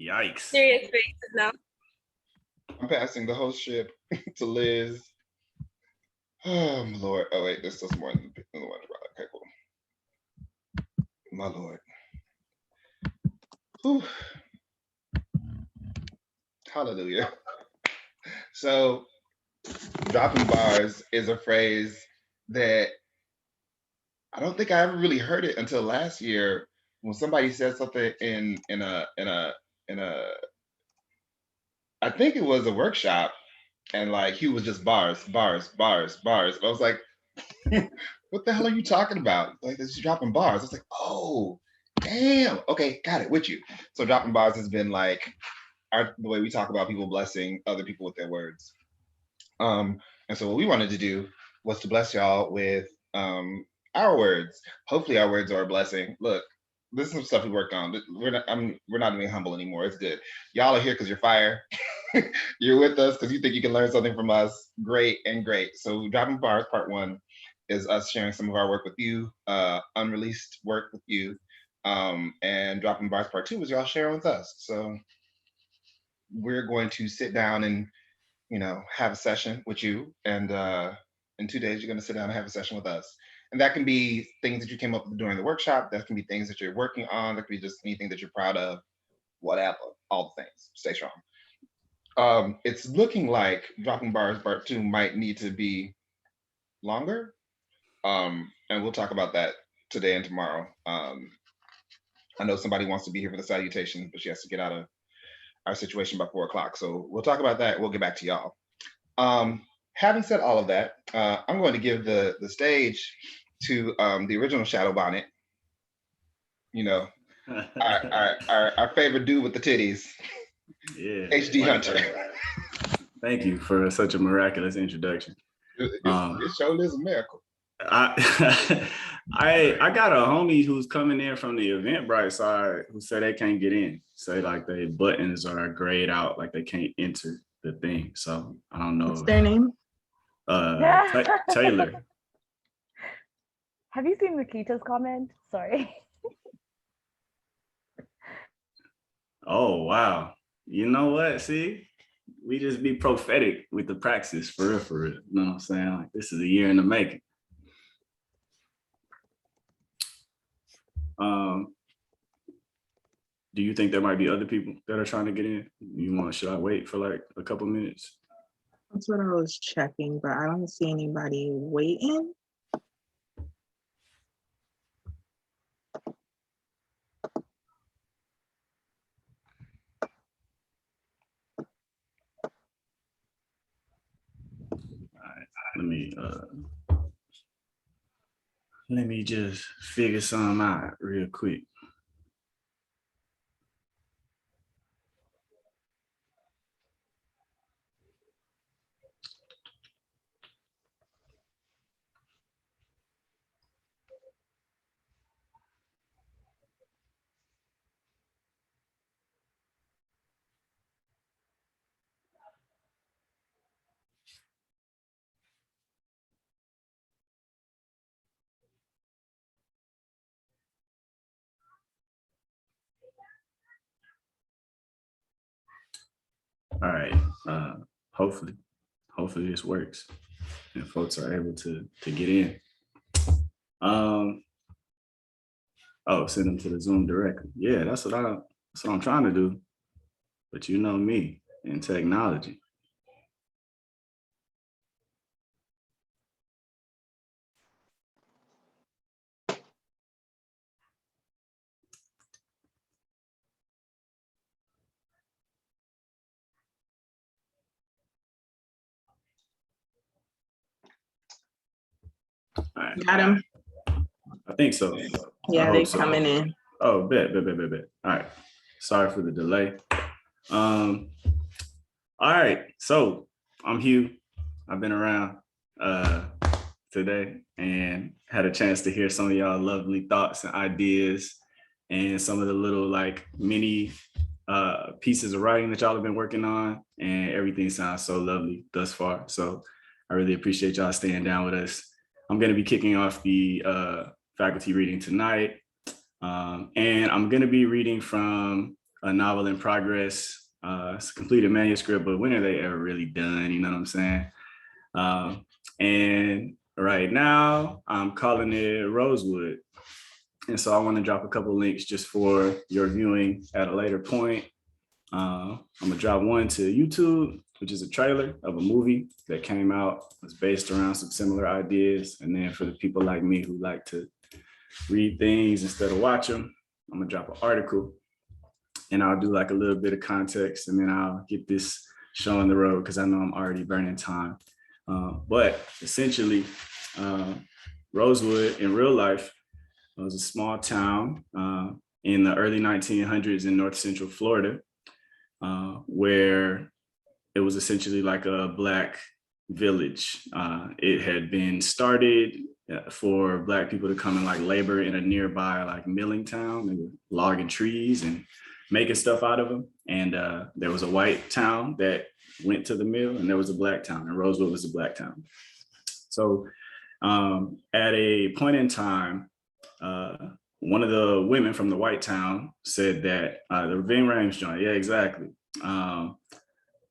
Yikes. Serious experiences now. I'm passing the host ship to Liz. Oh, my Lord. Oh, wait, there's still some more in the one. Okay, cool. My Lord. Whew. Hallelujah. So, dropping bars is a phrase that I don't think I ever really heard it until last year when somebody said something in a I think it was a workshop, and like Hugh was just bars. And I was like, what the hell are you talking about? Like, this is dropping bars. I was like, oh, damn. Okay, got it, with you. So dropping bars has been like the way we talk about people blessing other people with their words. And so what we wanted to do was to bless y'all with our words. Hopefully our words are a blessing. Look, this is some stuff we worked on. We're not being humble anymore. It's good. Y'all are here because you're fire. You're with us because you think you can learn something from us. Great and great. So dropping bars part 1 is us sharing some of our work with you, unreleased work with you. And dropping bars part 2 is y'all sharing with us. So we're going to sit down and have a session with you, and in 2 days you're going to sit down and have a session with us. And that can be things that you came up with during the workshop. That can be things that you're working on. That could be just anything that you're proud of, whatever, all the things. Stay strong. It's looking like dropping bars part 2 might need to be longer, and we'll talk about that today and tomorrow. I know somebody wants to be here for the salutation, but she has to get out of our situation by 4 o'clock. So we'll talk about that. We'll get back to y'all. Having said all of that, I'm going to give the stage to the original Shadow Bonnet. Our favorite dude with the titties. Yeah. HD Hunter. Thank you for such a miraculous introduction. It sure is a miracle. I got a homie who's coming in from the Eventbrite side who said they can't get in. Say like their buttons are grayed out, like they can't enter the thing. So I don't know. What's their name? Taylor. Have you seen Nikita's comment? Sorry. Oh wow. You know what? See, we just be prophetic with the praxis for real, for real. You know what I'm saying? Like this is a year in the making. Do you think there might be other people that are trying to get in? Should I wait for like a couple minutes? That's what I was checking, but I don't see anybody waiting. All right, let me just figure something out real quick. All right, hopefully this works and folks are able to get in. Send them to the Zoom directly. Yeah, that's what I'm trying to do. But you know me and technology. All right. Got him. I think so. Yeah, they coming in. Oh, bet. All right. Sorry for the delay. All right. So I'm Hugh. I've been around today and had a chance to hear some of y'all lovely thoughts and ideas and some of the little like mini pieces of writing that y'all have been working on, and everything sounds so lovely thus far. So I really appreciate y'all staying down with us. I'm going to be kicking off the faculty reading tonight. And I'm going to be reading from a novel in progress. It's a completed manuscript, but when are they ever really done? You know what I'm saying? And right now I'm calling it Rosewood. And so I want to drop a couple links just for your viewing at a later point. I'm gonna drop one to YouTube, which is a trailer of a movie that came out. It's based around some similar ideas. And then for the people like me who like to read things instead of watch them, I'm gonna drop an article and I'll do like a little bit of context and then I'll get this show on the road because I know I'm already burning time. But essentially, Rosewood in real life was a small town in the early 1900s in North Central Florida, where it was essentially like a Black village. It had been started for Black people to come and like labor in a nearby like milling town. They were logging trees and making stuff out of them. And there was a white town that went to the mill and there was a Black town, and Rosewood was a Black town. So at a point in time, one of the women from the white town said that the Ving Rhames joint, yeah, exactly.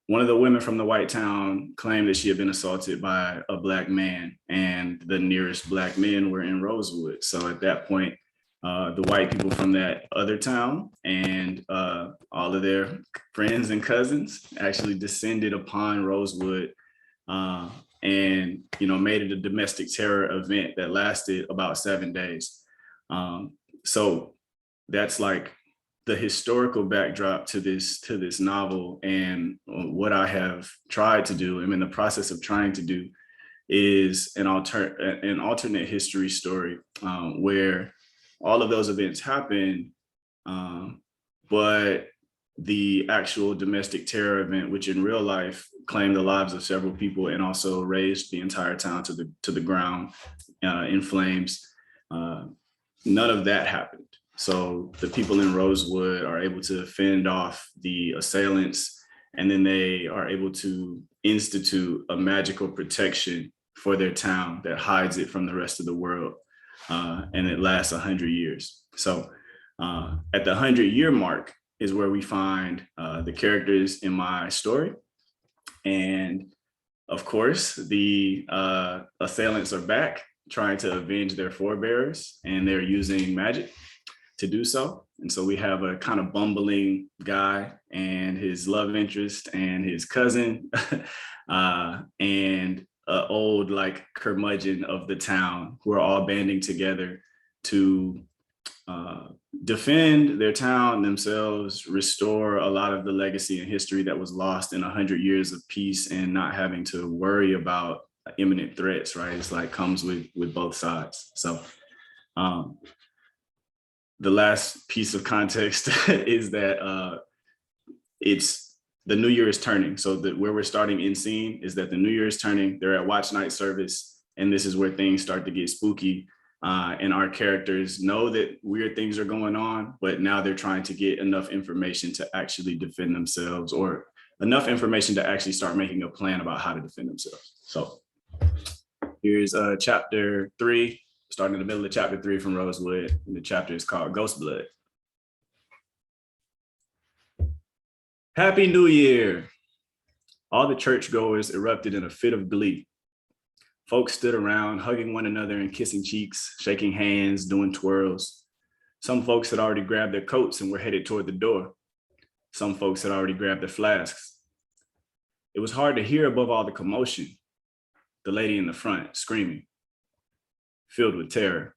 One of the women from the white town claimed that she had been assaulted by a Black man, and the nearest Black men were in Rosewood. So at that point, the white people from that other town and all of their friends and cousins actually descended upon Rosewood and made it a domestic terror event that lasted about 7 days. So that's like the historical backdrop to this novel. And what I have tried to do, I'm in the process of trying to do, is an alternate history story where all of those events happen, but the actual domestic terror event, which in real life claimed the lives of several people and also razed the entire town to the ground in flames, none of that happened. So the people in Rosewood are able to fend off the assailants, and then they are able to institute a magical protection for their town that hides it from the rest of the world. And it lasts 100 years. So at the 100-year mark is where we find the characters in my story. And of course, the assailants are back trying to avenge their forebears, and they're using magic to do so. And so we have a kind of bumbling guy and his love interest and his cousin and an old like curmudgeon of the town who are all banding together to defend their town themselves, restore a lot of the legacy and history that was lost in 100 years of peace and not having to worry about imminent threats, right? It's like comes with both sides. So the last piece of context is that it's the new year is turning. So where we're starting in scene is that the new year is turning. They're at watch night service, and this is where things start to get spooky. And our characters know that weird things are going on, but now they're trying to get enough information to actually defend themselves, or enough information to actually start making a plan about how to defend themselves. So here's chapter 3, starting in the middle of chapter 3 from Rosewood. And the chapter is called Ghost Blood. Happy New Year. All the churchgoers erupted in a fit of glee. Folks stood around, hugging one another and kissing cheeks, shaking hands, doing twirls. Some folks had already grabbed their coats and were headed toward the door. Some folks had already grabbed their flasks. It was hard to hear above all the commotion. The lady in the front screaming, filled with terror.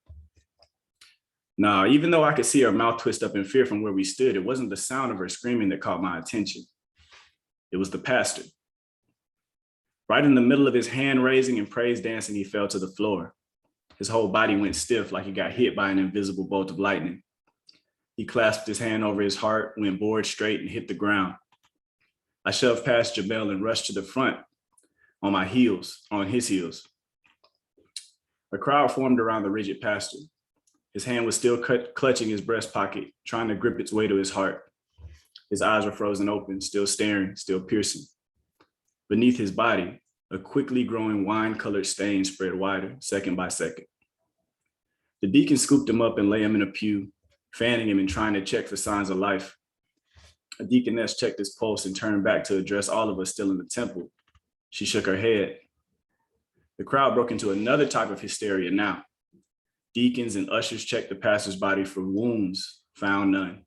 Now, even though I could see her mouth twist up in fear from where we stood, it wasn't the sound of her screaming that caught my attention. It was the pastor. Right in the middle of his hand raising and praise dancing, he fell to the floor. His whole body went stiff like he got hit by an invisible bolt of lightning. He clasped his hand over his heart, went board straight and hit the ground. I shoved past Jabel and rushed to the front on his heels. A crowd formed around the rigid pastor. His hand was still clutching his breast pocket, trying to grip its way to his heart. His eyes were frozen open, still staring, still piercing. Beneath his body, a quickly growing wine-colored stain spread wider, second by second. The deacon scooped him up and lay him in a pew, fanning him and trying to check for signs of life. A deaconess checked his pulse and turned back to address all of us still in the temple. She shook her head. The crowd broke into another type of hysteria now. Deacons and ushers checked the passersby for wounds, found none.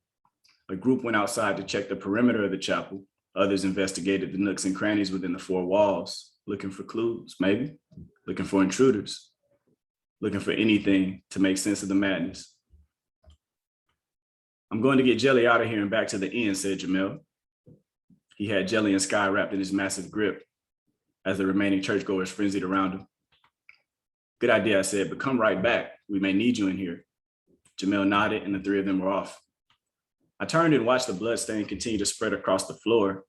A group went outside to check the perimeter of the chapel. Others investigated the nooks and crannies within the four walls, looking for clues, maybe, looking for intruders, looking for anything to make sense of the madness. I'm going to get Jelly out of here and back to the inn, said Jamel. He had Jelly and Sky wrapped in his massive grip as the remaining churchgoers frenzied around him. Good idea, I said, but come right back. We may need you in here. Jamel nodded and the three of them were off. I turned and watched the blood stain continue to spread across the floor.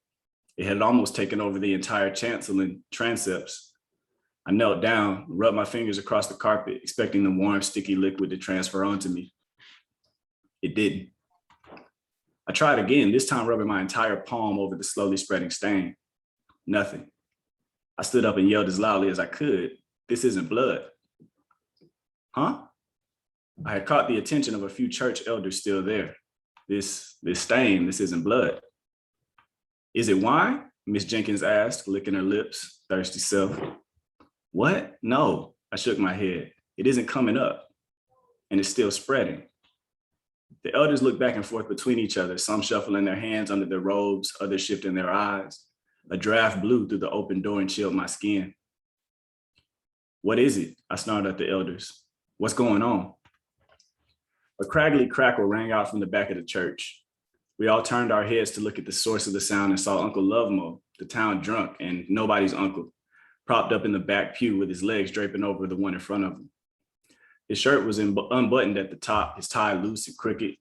It had almost taken over the entire chancel and transepts. I knelt down, rubbed my fingers across the carpet, expecting the warm, sticky liquid to transfer onto me. It didn't. I tried again, this time rubbing my entire palm over the slowly spreading stain. Nothing. I stood up and yelled as loudly as I could, "This isn't blood." Huh? I had caught the attention of a few church elders still there. This stain, this isn't blood. Is it wine? Miss Jenkins asked, licking her lips, thirsty self. What? No, I shook my head. It isn't coming up, and it's still spreading. The elders looked back and forth between each other, some shuffling their hands under their robes, others shifting their eyes. A draft blew through the open door and chilled my skin. What is it? I snarled at the elders. What's going on? A craggly crackle rang out from the back of the church. We all turned our heads to look at the source of the sound and saw Uncle Lovemo, the town drunk and nobody's uncle, propped up in the back pew with his legs draping over the one in front of him. His shirt was unbuttoned at the top, his tie loose and crooked.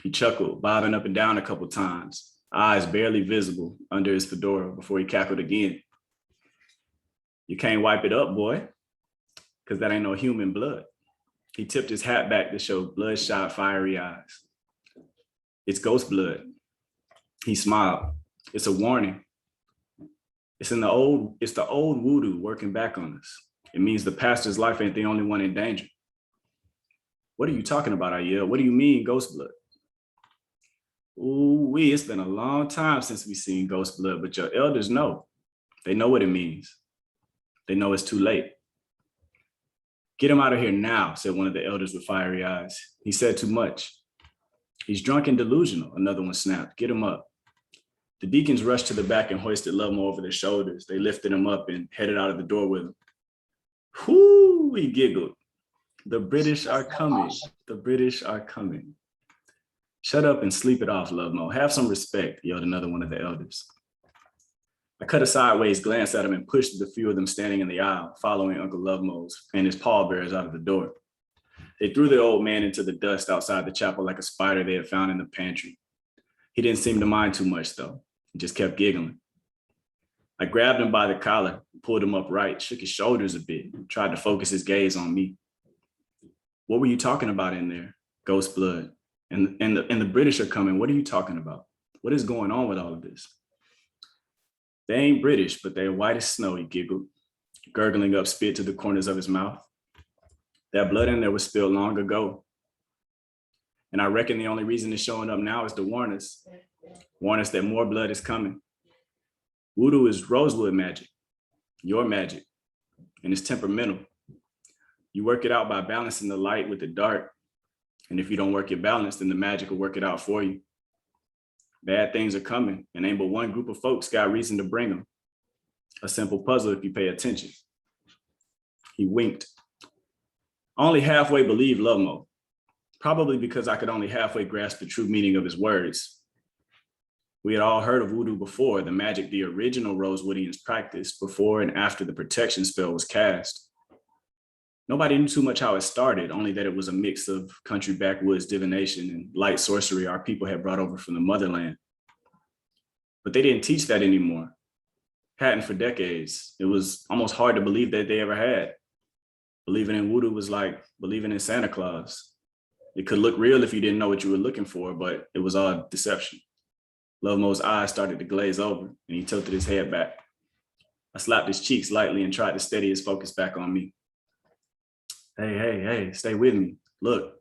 He chuckled, bobbing up and down a couple times, eyes barely visible under his fedora before he cackled again. You can't wipe it up, boy, because that ain't no human blood. He tipped his hat back to show bloodshot, fiery eyes. It's ghost blood. He smiled. It's a warning. It's the old voodoo working back on us. It means the pastor's life ain't the only one in danger. What are you talking about, I yelled? What do you mean, ghost blood? Ooh, it's been a long time since we've seen ghost blood, but your elders know. They know what it means. They know it's too late. Get him out of here now, said one of the elders with fiery eyes. He said too much. He's drunk and delusional, another one snapped. Get him up. The deacons rushed to the back and hoisted Lovemo over their shoulders. They lifted him up and headed out of the door with him. Whoo, he giggled. The British are coming. The British are coming. Shut up and sleep it off, Lovemo. Have some respect, yelled another one of the elders. I cut a sideways glance at him and pushed the few of them standing in the aisle, following Uncle Lovemo's and his pallbearers out of the door. They threw the old man into the dust outside the chapel like a spider they had found in the pantry. He didn't seem to mind too much, though. He just kept giggling. I grabbed him by the collar, pulled him upright, shook his shoulders a bit, and tried to focus his gaze on me. What were you talking about in there? Ghost blood. And the British are coming. What are you talking about? What is going on with all of this? They ain't British, but they're white as snow, he giggled, gurgling up spit to the corners of his mouth. That blood in there was spilled long ago. And I reckon the only reason it's showing up now is to warn us that more blood is coming. Voodoo is rosewood magic, your magic, and it's temperamental. You work it out by balancing the light with the dark. And if you don't work your balance, then the magic will work it out for you. Bad things are coming, and ain't but one group of folks got reason to bring them. A simple puzzle if you pay attention. He winked. I only halfway believed Lovemo, probably because I could only halfway grasp the true meaning of his words. We had all heard of voodoo before, the magic the original Rosewoodians practiced before and after the protection spell was cast. Nobody knew too much how it started, only that it was a mix of country backwoods divination and light sorcery our people had brought over from the motherland. But they didn't teach that anymore. Hadn't for decades. It was almost hard to believe that they ever had. Believing in voodoo was like believing in Santa Claus. It could look real if you didn't know what you were looking for, but it was all deception. Lovemo's eyes started to glaze over and he tilted his head back. I slapped his cheeks lightly and tried to steady his focus back on me. Hey, stay with me. Look,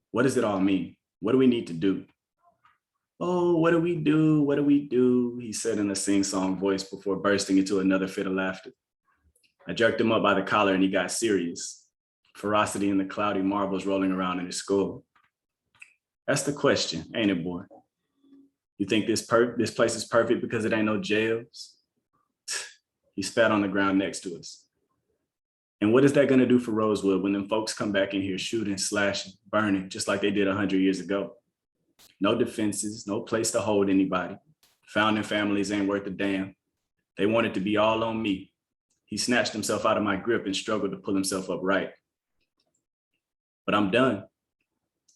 what does it all mean? What do we need to do? "Oh, what do we do? What do we do?" he said in a sing-song voice before bursting into another fit of laughter. I jerked him up by the collar and he got serious, ferocity in the cloudy marbles rolling around in his skull. "That's the question, ain't it, boy? You think this place is perfect because it ain't no jails?" He spat on the ground next to us. "And what is that gonna do for Rosewood when them folks come back in here shooting, slashing, burning, just like they did 100 years ago? No defenses, no place to hold anybody. Founding families ain't worth a damn. They want it to be all on me." He snatched himself out of my grip and struggled to pull himself upright. "But I'm done.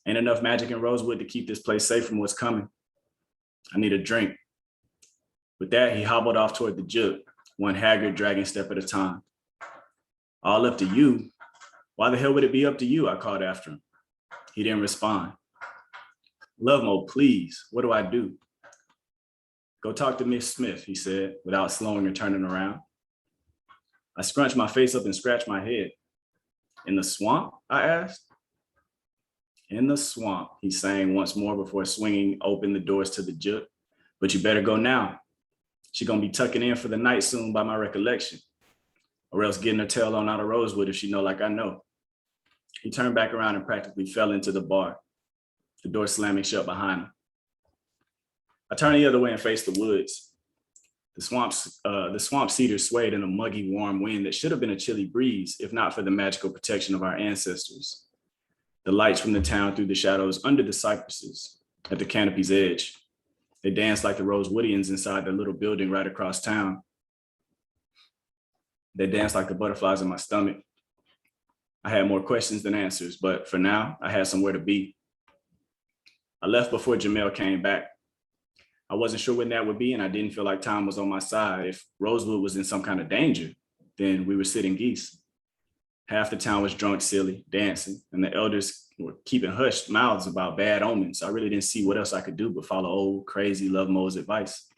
Ain't enough magic in Rosewood to keep this place safe from what's coming. I need a drink." With that, he hobbled off toward the jug, one haggard dragging step at a time. "All up to you? Why the hell would it be up to you?" I called after him. He didn't respond. "Love Mo, please, what do I do?" "Go talk to Miss Smith," he said, without slowing or turning around. I scrunched my face up and scratched my head. "In the swamp?" I asked. "In the swamp," he sang once more before swinging open the doors to the jug. "But you better go now. She gonna be tucking in for the night soon by my recollection, or else getting her tail on out of Rosewood if she know like I know." He turned back around and practically fell into the bar, the door slamming shut behind him. I turned the other way and faced the woods. The swamp cedars swayed in a muggy, warm wind that should have been a chilly breeze, if not for the magical protection of our ancestors. The lights from the town threw the shadows under the cypresses at the canopy's edge. They danced like the Rosewoodians inside the little building right across town. They danced like the butterflies in my stomach. I had more questions than answers, but for now, I had somewhere to be. I left before Jamel came back. I wasn't sure when that would be, and I didn't feel like time was on my side. If Rosewood was in some kind of danger, then we were sitting geese. Half the town was drunk, silly, dancing, and the elders were keeping hushed mouths about bad omens. I really didn't see what else I could do but follow old, crazy Love Mo's advice.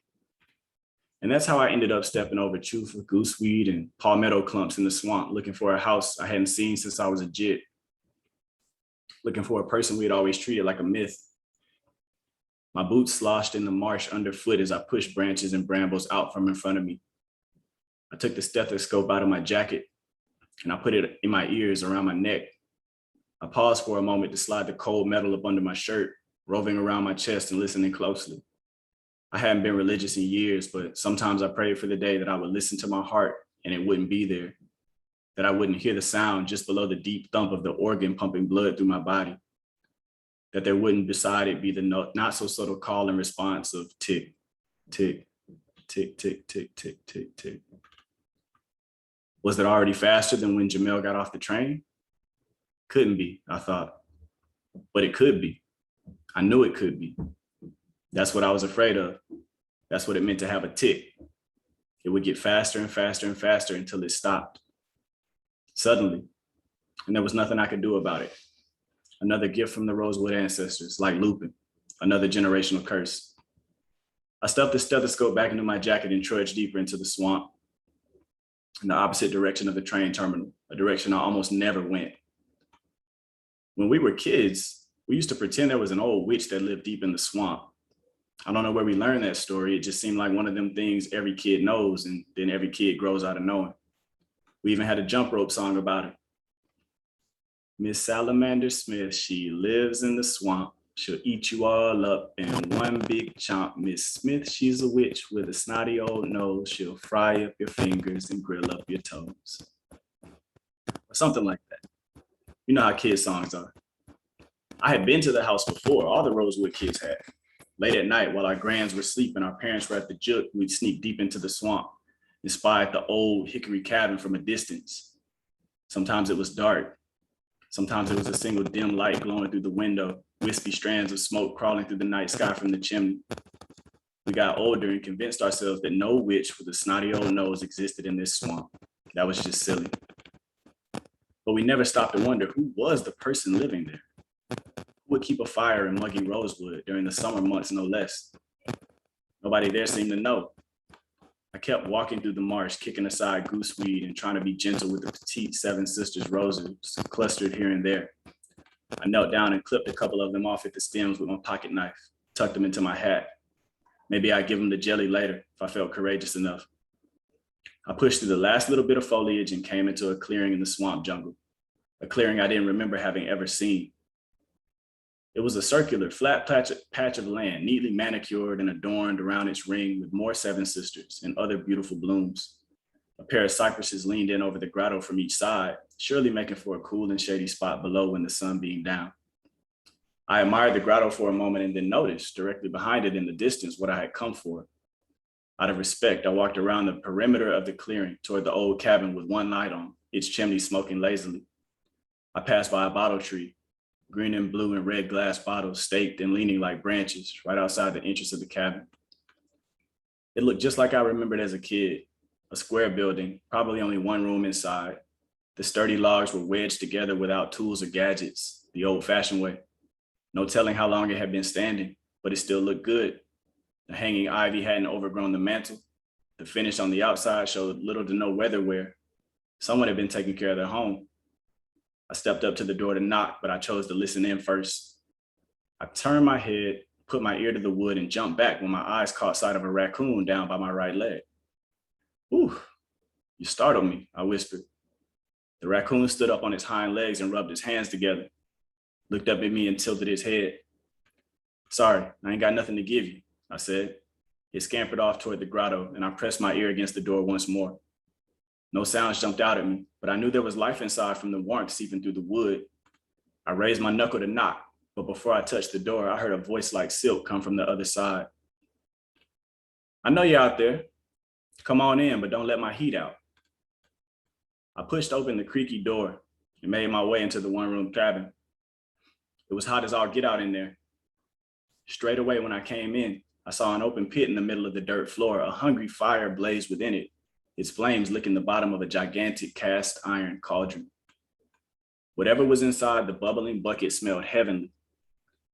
And that's how I ended up stepping over chufa, gooseweed, and palmetto clumps in the swamp, looking for a house I hadn't seen since I was a jit, looking for a person we had always treated like a myth. My boots sloshed in the marsh underfoot as I pushed branches and brambles out from in front of me. I took the stethoscope out of my jacket and I put it in my ears around my neck. I paused for a moment to slide the cold metal up under my shirt, roving around my chest and listening closely. I hadn't been religious in years, but sometimes I prayed for the day that I would listen to my heart and it wouldn't be there, that I wouldn't hear the sound just below the deep thump of the organ pumping blood through my body, that there wouldn't beside it be the not so subtle call and response of tick, tick, tick, tick, tick, tick, tick, tick. Was it already faster than when Jamel got off the train? Couldn't be, I thought, but it could be. I knew it could be. That's what I was afraid of. That's what it meant to have a tick. It would get faster and faster and faster until it stopped. Suddenly, and there was nothing I could do about it. Another gift from the Rosewood ancestors, like Lupin, another generational curse. I stuffed the stethoscope back into my jacket and trudged deeper into the swamp, in the opposite direction of the train terminal, a direction I almost never went. When we were kids, we used to pretend there was an old witch that lived deep in the swamp. I don't know where we learned that story. It just seemed like one of them things every kid knows, and then every kid grows out of knowing. We even had a jump rope song about it. Miss Salamander Smith, she lives in the swamp. She'll eat you all up in one big chomp. Miss Smith, she's a witch with a snotty old nose. She'll fry up your fingers and grill up your toes. Or something like that. You know how kid songs are. I had been to the house before, all the Rosewood kids had. Late at night, while our grands were sleeping, our parents were at the jug, we'd sneak deep into the swamp and spy at the old hickory cabin from a distance. Sometimes it was dark. Sometimes it was a single dim light glowing through the window, wispy strands of smoke crawling through the night sky from the chimney. We got older and convinced ourselves that no witch with a snotty old nose existed in this swamp. That was just silly. But we never stopped to wonder who was the person living there. Who would keep a fire in muggy Rosewood during the summer months, no less? Nobody there seemed to know. I kept walking through the marsh, kicking aside gooseweed and trying to be gentle with the petite Seven Sisters roses clustered here and there. I knelt down and clipped a couple of them off at the stems with my pocket knife. tucked them into my hat. Maybe I'd give them the jelly later if I felt courageous enough. I pushed through the last little bit of foliage and came into a clearing in the swamp jungle, a clearing I didn't remember having ever seen. It was a circular, flat patch of land, neatly manicured and adorned around its ring with more seven sisters and other beautiful blooms. A pair of cypresses leaned in over the grotto from each side, surely making for a cool and shady spot below when the sun beamed down. I admired the grotto for a moment and then noticed, directly behind it in the distance, what I had come for. Out of respect, I walked around the perimeter of the clearing toward the old cabin with one light on, its chimney smoking lazily. I passed by a bottle tree, green and blue and red glass bottles staked and leaning like branches right outside the entrance of the cabin. It looked just like I remembered as a kid, a square building, probably only one room inside. The sturdy logs were wedged together without tools or gadgets, the old-fashioned way. No telling how long it had been standing, but it still looked good. The hanging ivy hadn't overgrown the mantle. The finish on the outside showed little to no weather wear. Someone had been taking care of their home. I stepped up to the door to knock, but I chose to listen in first. I turned my head, put my ear to the wood, and jumped back when my eyes caught sight of a raccoon down by my right leg. "Ooh, you startled me," I whispered. The raccoon stood up on its hind legs and rubbed his hands together, looked up at me and tilted his head. "Sorry, I ain't got nothing to give you," I said. It scampered off toward the grotto, and I pressed my ear against the door once more. No sounds jumped out at me, but I knew there was life inside from the warmth seeping through the wood. I raised my knuckle to knock, but before I touched the door, I heard a voice like silk come from the other side. "I know you're out there. Come on in, but don't let my heat out." I pushed open the creaky door and made my way into the one-room cabin. It was hot as all get out in there. Straight away when I came in, I saw an open pit in the middle of the dirt floor. A hungry fire blazed within it, its flames licking the bottom of a gigantic cast iron cauldron. Whatever was inside the bubbling bucket smelled heavenly,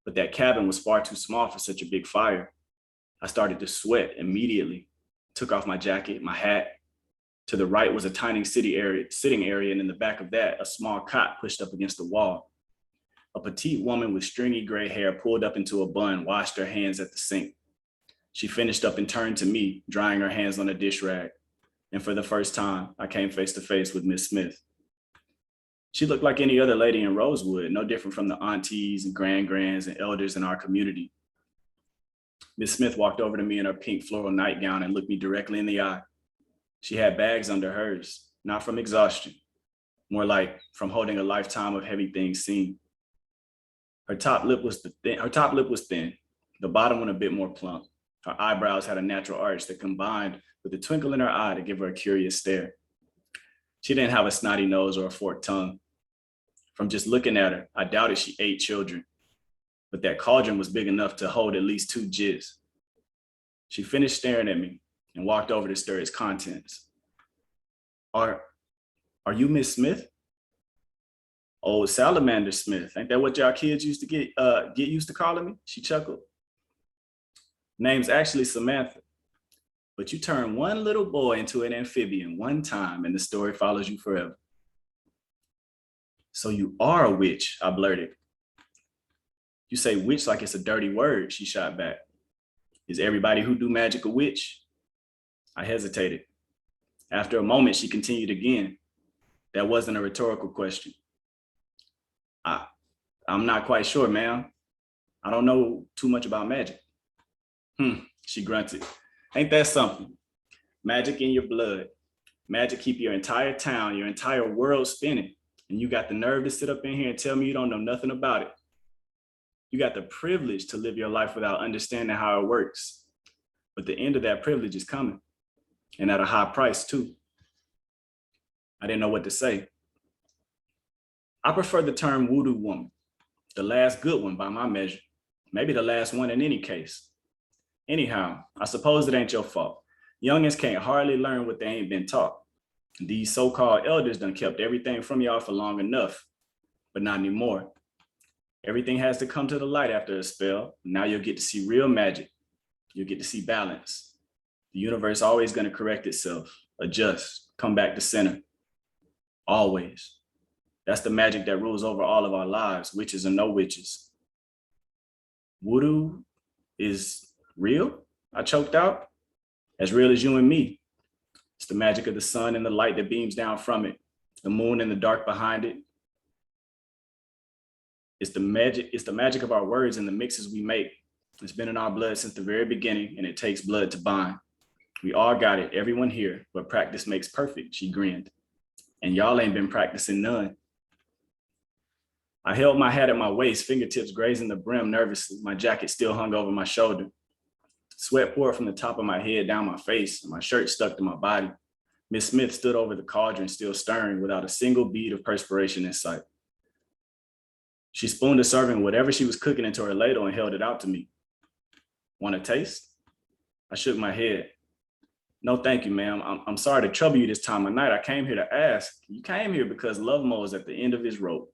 but that cabin was far too small for such a big fire. I started to sweat immediately, took off my jacket, my hat. To the right was a tiny sitting area, and in the back of that, a small cot pushed up against the wall. A petite woman with stringy gray hair pulled up into a bun, washed her hands at the sink. She finished up and turned to me, drying her hands on a dish rag. And for the first time, I came face to face with Miss Smith. She looked like any other lady in Rosewood, no different from the aunties and grands and elders in our community. Miss Smith walked over to me in her pink floral nightgown and looked me directly in the eye. She had bags under hers, not from exhaustion, more like from holding a lifetime of heavy things seen. Her top lip was thin, the bottom one a bit more plump. Her eyebrows had a natural arch that combined with a twinkle in her eye to give her a curious stare. She didn't have a snotty nose or a forked tongue. From just looking at her, I doubted she ate children, but that cauldron was big enough to hold at least 2 jizz. She finished staring at me and walked over to stir its contents. Are you Miss Smith?" "Old Salamander Smith. Ain't that what y'all kids used to get used to calling me?" She chuckled. "Name's actually Samantha, but you turned one little boy into an amphibian one time and the story follows you forever." "So you are a witch," I blurted. "You say witch like it's a dirty word," she shot back. "Is everybody who do magic a witch?" I hesitated. After a moment, she continued again. "That wasn't a rhetorical question." I'm not quite sure, ma'am. I don't know too much about magic." She grunted. "Ain't that something? Magic in your blood. Magic keep your entire town, your entire world spinning. And you got the nerve to sit up in here and tell me you don't know nothing about it. You got the privilege to live your life without understanding how it works. But the end of that privilege is coming, and at a high price too." I didn't know what to say. I prefer the term voodoo woman, the last good one by my measure, maybe the last one in any case. Anyhow, I suppose it ain't your fault. Youngins can't hardly learn what they ain't been taught. These so-called elders done kept everything from y'all for long enough, but not anymore. Everything has to come to the light after a spell. Now you'll get to see real magic. You'll get to see balance. The universe always gonna correct itself, adjust, come back to center. Always. That's the magic that rules over all of our lives, witches or no witches. Voodoo is real, I choked out. As real as you and me. It's the magic of the sun and the light that beams down from it, the moon and the dark behind it. It's the magic of our words and the mixes we make. It's been in our blood since the very beginning, and it takes blood to bind. We all got it, everyone here, but practice makes perfect, she grinned. And y'all ain't been practicing none. I held my hat at my waist, fingertips grazing the brim nervously. My jacket still hung over my shoulder. Sweat poured from the top of my head down my face, and my shirt stuck to my body. Miss Smith stood over the cauldron, still stirring, without a single bead of perspiration in sight. She spooned a serving of whatever she was cooking into her ladle and held it out to me. Want a taste? I shook my head. No, thank you, ma'am. I'm sorry to trouble you this time of night. I came here to ask. You came here because Lovemo is at the end of his rope.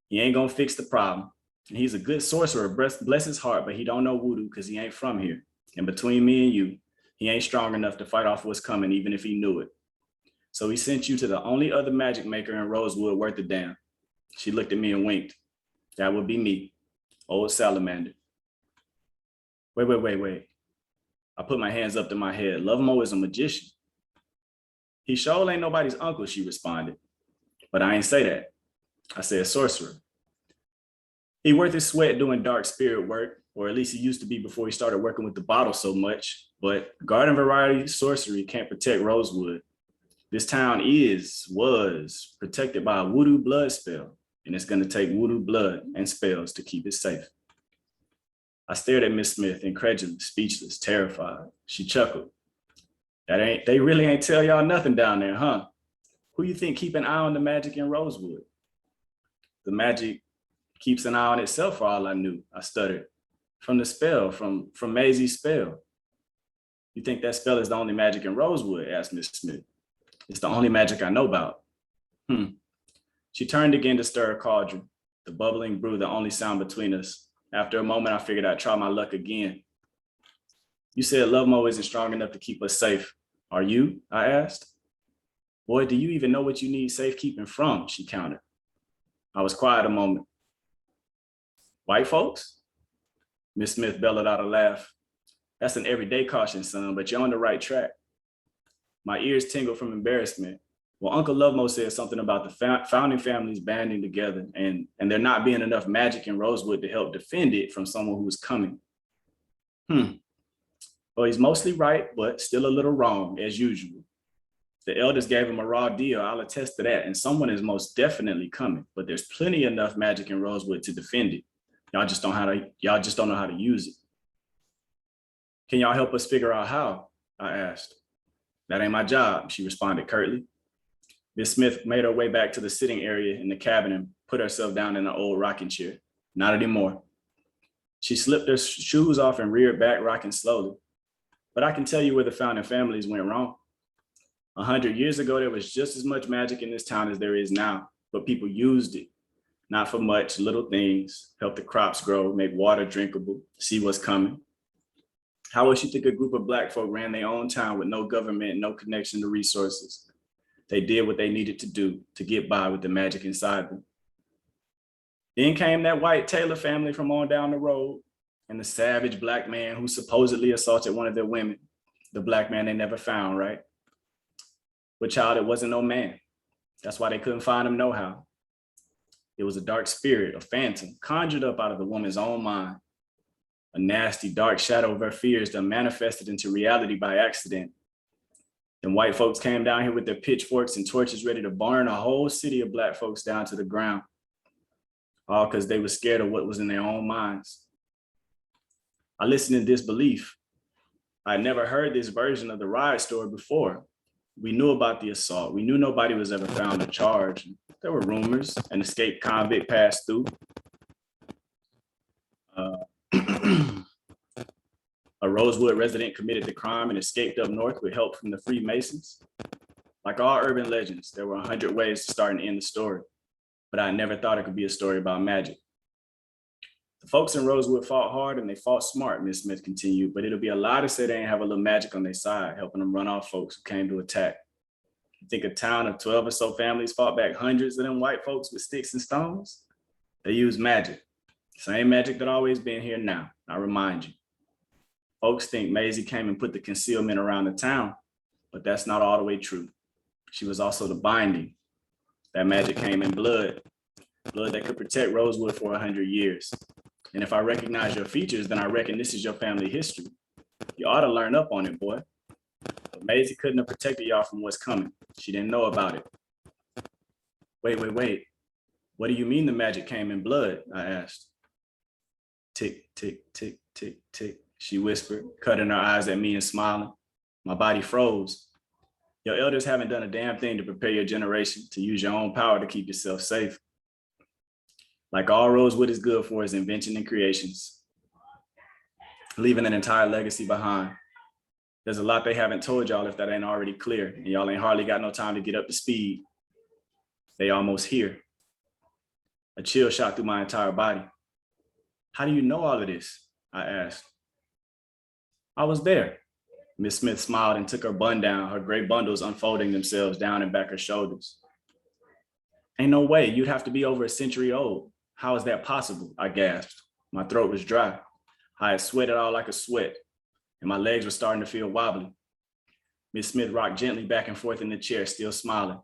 He ain't gonna fix the problem. And he's a good sorcerer, bless his heart, but he don't know voodoo because he ain't from here. And between me and you, he ain't strong enough to fight off what's coming, even if he knew it. So he sent you to the only other magic maker in Rosewood worth a damn. She looked at me and winked. That would be me, old salamander. Wait. I put my hands up to my head. Lovemo is a magician. He sure ain't nobody's uncle, she responded. But I ain't say that. I said sorcerer. He worth his sweat doing dark spirit work, or at least he used to be before he started working with the bottle so much. But garden variety sorcery can't protect Rosewood. This town was protected by a voodoo blood spell, and it's gonna take voodoo blood and spells to keep it safe. I stared at Miss Smith, incredulous, speechless, terrified. She chuckled. They really ain't tell y'all nothing down there, huh? Who you think keep an eye on the magic in Rosewood? The magic keeps an eye on itself for all I knew, I stuttered. From the spell, from Maisie's spell. You think that spell is the only magic in Rosewood? Asked Miss Smith. It's the only magic I know about. She turned again to stir a cauldron, the bubbling brew the only sound between us. After a moment, I figured I'd try my luck again. You said Lovemo isn't strong enough to keep us safe. Are you? I asked. Boy, do you even know what you need safekeeping from? She countered. I was quiet a moment. White folks? Miss Smith bellowed out a laugh. That's an everyday caution, son, but you're on the right track. My ears tingled from embarrassment. Well, Uncle Lovemo said something about the founding families banding together and there not being enough magic in Rosewood to help defend it from someone who was coming. Well, he's mostly right, but still a little wrong, as usual. The elders gave him a raw deal, I'll attest to that, and someone is most definitely coming, but there's plenty enough magic in Rosewood to defend it. Y'all just don't know how to use it. Can y'all help us figure out how? I asked. That ain't my job, she responded curtly. Miss Smith made her way back to the sitting area in the cabin and put herself down in an old rocking chair. Not anymore. She slipped her shoes off and reared back, rocking slowly. But I can tell you where the founding families went wrong. 100 years ago, there was just as much magic in this town as there is now, but people used it. Not for much, little things, help the crops grow, make water drinkable, see what's coming. How else you think a group of Black folk ran their own town with no government, no connection to resources? They did what they needed to do to get by with the magic inside them. Then came that white Taylor family from on down the road and the savage Black man who supposedly assaulted one of their women, the Black man they never found, right? But child, it wasn't no man. That's why they couldn't find him nohow. It was a dark spirit, a phantom, conjured up out of the woman's own mind. A nasty, dark shadow of her fears that manifested into reality by accident. Then white folks came down here with their pitchforks and torches ready to burn a whole city of Black folks down to the ground. All because they were scared of what was in their own minds. I listened in disbelief. I had never heard this version of the riot story before. We knew about the assault. We knew nobody was ever found or charged. There were rumors. An escaped convict passed through. A Rosewood resident committed the crime and escaped up north with help from the Freemasons. Like all urban legends, there were 100 ways to start and end the story, but I never thought it could be a story about magic. The folks in Rosewood fought hard and they fought smart, Miss Smith continued, but it'll be a lie to say they ain't have a little magic on their side, helping them run off folks who came to attack. You think a town of 12 or so families fought back hundreds of them white folks with sticks and stones? They used magic. Same magic that always been here now, I remind you. Folks think Maisie came and put the concealment around the town, but that's not all the way true. She was also the binding. That magic came in blood that could protect Rosewood for 100 years. And if I recognize your features, then I reckon this is your family history. You ought to learn up on it, boy. But Maisie couldn't have protected y'all from what's coming. She didn't know about it. Wait. What do you mean the magic came in blood? I asked. Tick, tick, tick, tick, tick, she whispered, cutting her eyes at me and smiling. My body froze. Your elders haven't done a damn thing to prepare your generation to use your own power to keep yourself safe. Like all Rosewood is good for is invention and creations, leaving an entire legacy behind. There's a lot they haven't told y'all if that ain't already clear, and y'all ain't hardly got no time to get up to speed. They almost here. A chill shot through my entire body. How do you know all of this? I asked. I was there. Miss Smith smiled and took her bun down, her gray bundles unfolding themselves down and back her shoulders. Ain't no way, you'd have to be over a century old. How is that possible? I gasped. My throat was dry. I had sweated all like a sweat, and my legs were starting to feel wobbly. Miss Smith rocked gently back and forth in the chair, still smiling.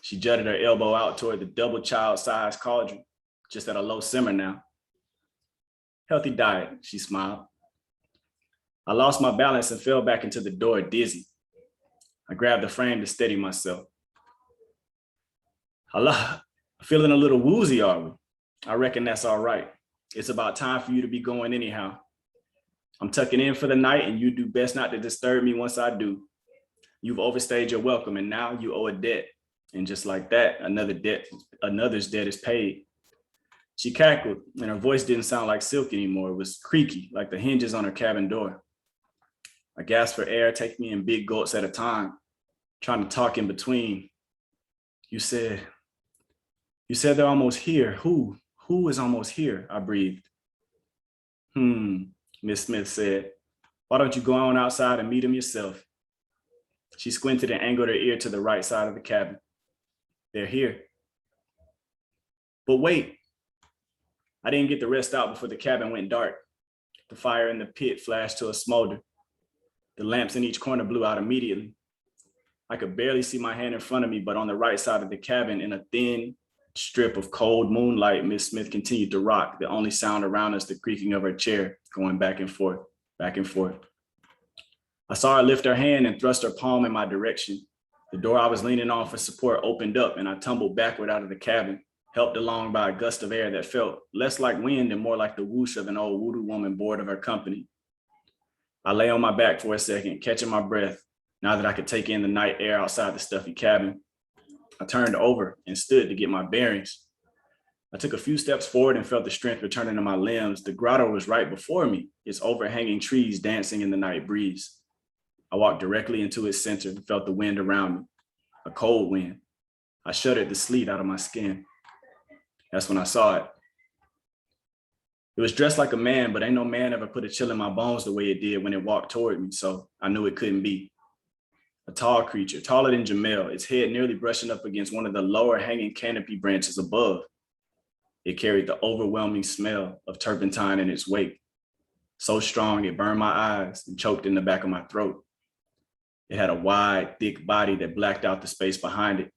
She jutted her elbow out toward the double child-sized cauldron, just at a low simmer now. Healthy diet, she smiled. I lost my balance and fell back into the door dizzy. I grabbed the frame to steady myself. Allah, feeling a little woozy, are we? I reckon that's all right. It's about time for you to be going anyhow. I'm tucking in for the night and you do best not to disturb me once I do. You've overstayed your welcome and now you owe a debt. And just like that, another's debt is paid. She cackled and her voice didn't sound like silk anymore. It was creaky, like the hinges on her cabin door. I gasped for air, taking me in big gulps at a time, trying to talk in between. You said they're almost here. Who is almost here? I breathed. Miss Smith said. Why don't you go on outside and meet him yourself? She squinted and angled her ear to the right side of the cabin. They're here. But wait. I didn't get the rest out before the cabin went dark. The fire in the pit flashed to a smolder. The lamps in each corner blew out immediately. I could barely see my hand in front of me, but on the right side of the cabin, in a thin strip of cold moonlight, Miss Smith continued to rock, the only sound around us the creaking of her chair, going back and forth, back and forth. I saw her lift her hand and thrust her palm in my direction. The door I was leaning on for support opened up and I tumbled backward out of the cabin, helped along by a gust of air that felt less like wind and more like the whoosh of an old voodoo woman bored of her company. I lay on my back for a second, catching my breath, now that I could take in the night air outside the stuffy cabin. I turned over and stood to get my bearings. I took a few steps forward and felt the strength returning to my limbs. The grotto was right before me, its overhanging trees dancing in the night breeze. I walked directly into its center and felt the wind around me, a cold wind. I shuddered the sleet out of my skin. That's when I saw it. It was dressed like a man, but ain't no man ever put a chill in my bones the way it did when it walked toward me, so I knew it couldn't be. A tall creature, taller than Jamel, its head nearly brushing up against one of the lower hanging canopy branches above. It carried the overwhelming smell of turpentine in its wake, so strong it burned my eyes and choked in the back of my throat. It had a wide, thick body that blacked out the space behind it,